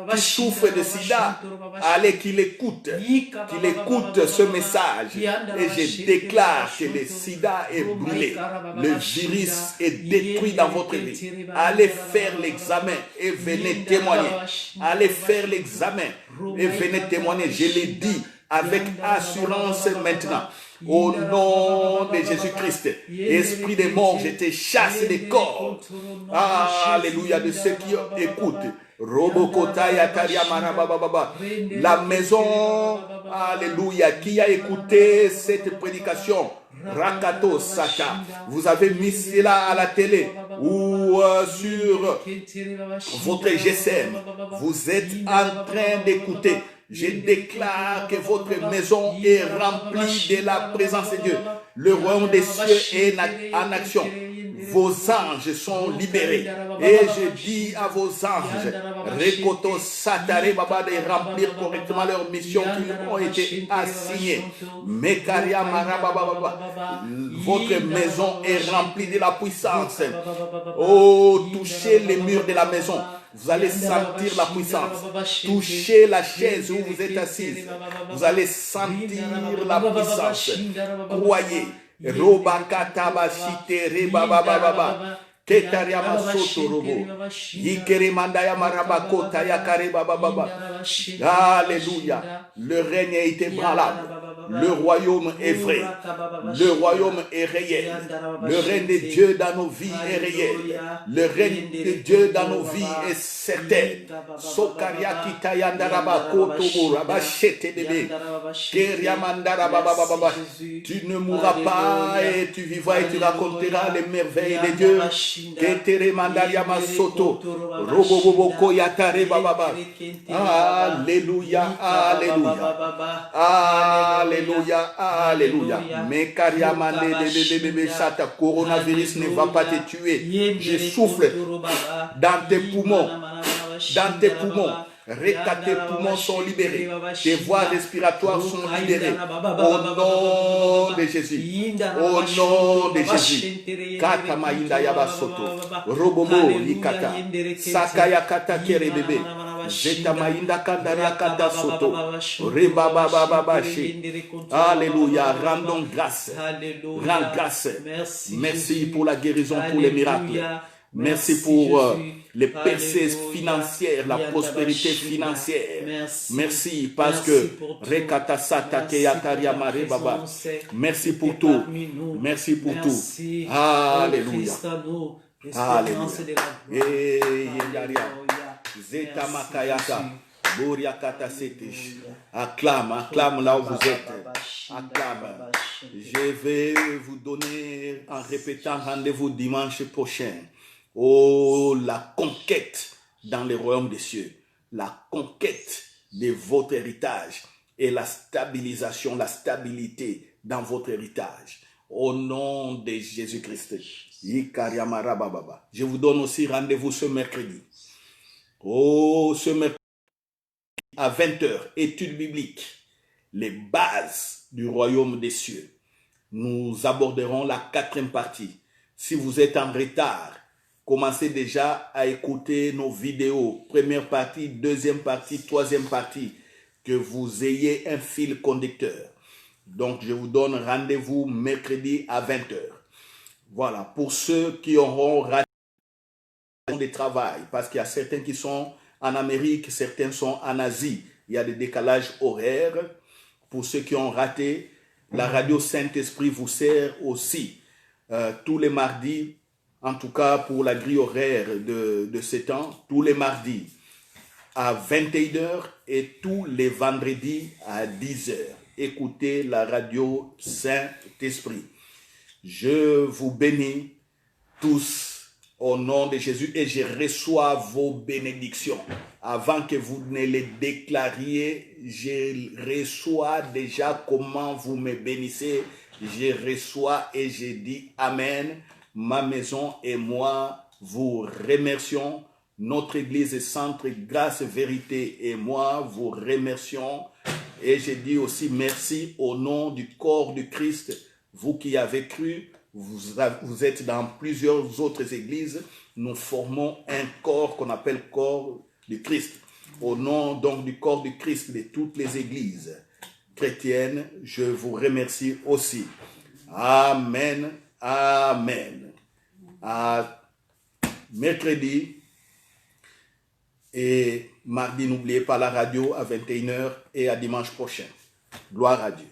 qui souffre de sida, allez qu'il écoute ce message. Et je déclare que le sida est brûlé, le virus est détruit dans votre vie. Allez faire l'examen et venez témoigner. Allez faire l'examen et venez témoigner. Je l'ai dit avec assurance maintenant. Au nom de Jésus-Christ, esprit des morts, je te chasse des corps. Alléluia, de ceux qui écoutent. La maison, alléluia, qui a écouté cette prédication, Rakato Sata, vous avez mis cela à la télé ou sur votre GSM, vous êtes en train d'écouter. Je déclare que votre maison est remplie de la présence de Dieu. Le royaume des cieux est en action. Vos anges sont libérés. Et je dis à vos anges, Rekoto Satare Baba, de remplir correctement leur mission qui leur ont été assignée. Mekaria Marababa, votre maison est remplie de la puissance. Oh, touchez les murs de la maison. Vous allez sentir la puissance. Touchez la chaise où vous êtes assise. Vous allez sentir la puissance. Croyez. Robakataba shitere baba baba. Ketariama sotorobo. Yikere mandaya marabakota yakare baba baba. Alléluia. Le règne est ébranlable. Le royaume est vrai. Le royaume est réel. Le règne de Dieu dans nos vies est réel. Le règne de Dieu dans nos vies est certain. Sokaria kitayandaraba kotobo rabashete bébé. Keriamandaraba baba. Tu ne mourras pas et tu vivras et tu raconteras les merveilles de Dieu. Ketere mandaria masoto. Roboboko yatare baba. Alléluia, alléluia. Alléluia, alléluia. Mais coronavirus ne va pas te tuer. Je souffle dans tes poumons. Dans tes poumons. Tes poumons sont libérés. Tes voies respiratoires sont libérées. Au nom de Jésus. Au nom de Jésus. Kata mainda yaba soto. Robobo yikata. Sakaya kata kere bébé. Zeta mainda kandaria kata soto. Reba baba baba shi. Alléluia. Rendons grâce. Rends grâce. Merci pour la guérison, pour les miracles. Merci pour les percées financières, la prospérité financière. Merci parce que merci pour tout. Merci pour tout. Alléluia. Alléluia. Zeta makayata. Acclame, acclame là où vous êtes. Acclame. Je vais vous donner en répétant rendez-vous dimanche prochain. Oh, la conquête dans le royaume des cieux, la conquête de votre héritage et la stabilisation, la stabilité dans votre héritage. Au nom de Jésus-Christ. Je vous donne aussi rendez-vous ce mercredi. Oh, ce mercredi à 20h, étude biblique, les bases du royaume des cieux. Nous aborderons la 4e partie. Si vous êtes en retard, commencez déjà à écouter nos vidéos. Première partie, deuxième partie, troisième partie. Que vous ayez un fil conducteur. Donc, je vous donne rendez-vous mercredi à 20h. Voilà, pour ceux qui auront raté le travail, parce qu'il y a certains qui sont en Amérique, certains sont en Asie. Il y a des décalages horaires. Pour ceux qui ont raté, la radio Saint-Esprit vous sert aussi tous les mardis. En tout cas, pour la grille horaire de ce temps, tous les mardis à 21h et tous les vendredis à 10h. Écoutez la radio Saint-Esprit. Je vous bénis tous au nom de Jésus et je reçois vos bénédictions. Avant que vous ne les déclariez, je reçois déjà comment vous me bénissez. Je reçois et je dis Amen. Ma maison et moi vous remercions. Notre église Centre Grâce Vérité et moi vous remercions. Et je dis aussi merci au nom du corps du Christ. Vous qui avez cru, vous êtes dans plusieurs autres églises. Nous formons un corps qu'on appelle corps du Christ. Au nom donc du corps du Christ de toutes les églises chrétiennes, je vous remercie aussi. Amen. Amen. À mercredi et mardi, n'oubliez pas la radio à 21h et à dimanche prochain. Gloire à Dieu.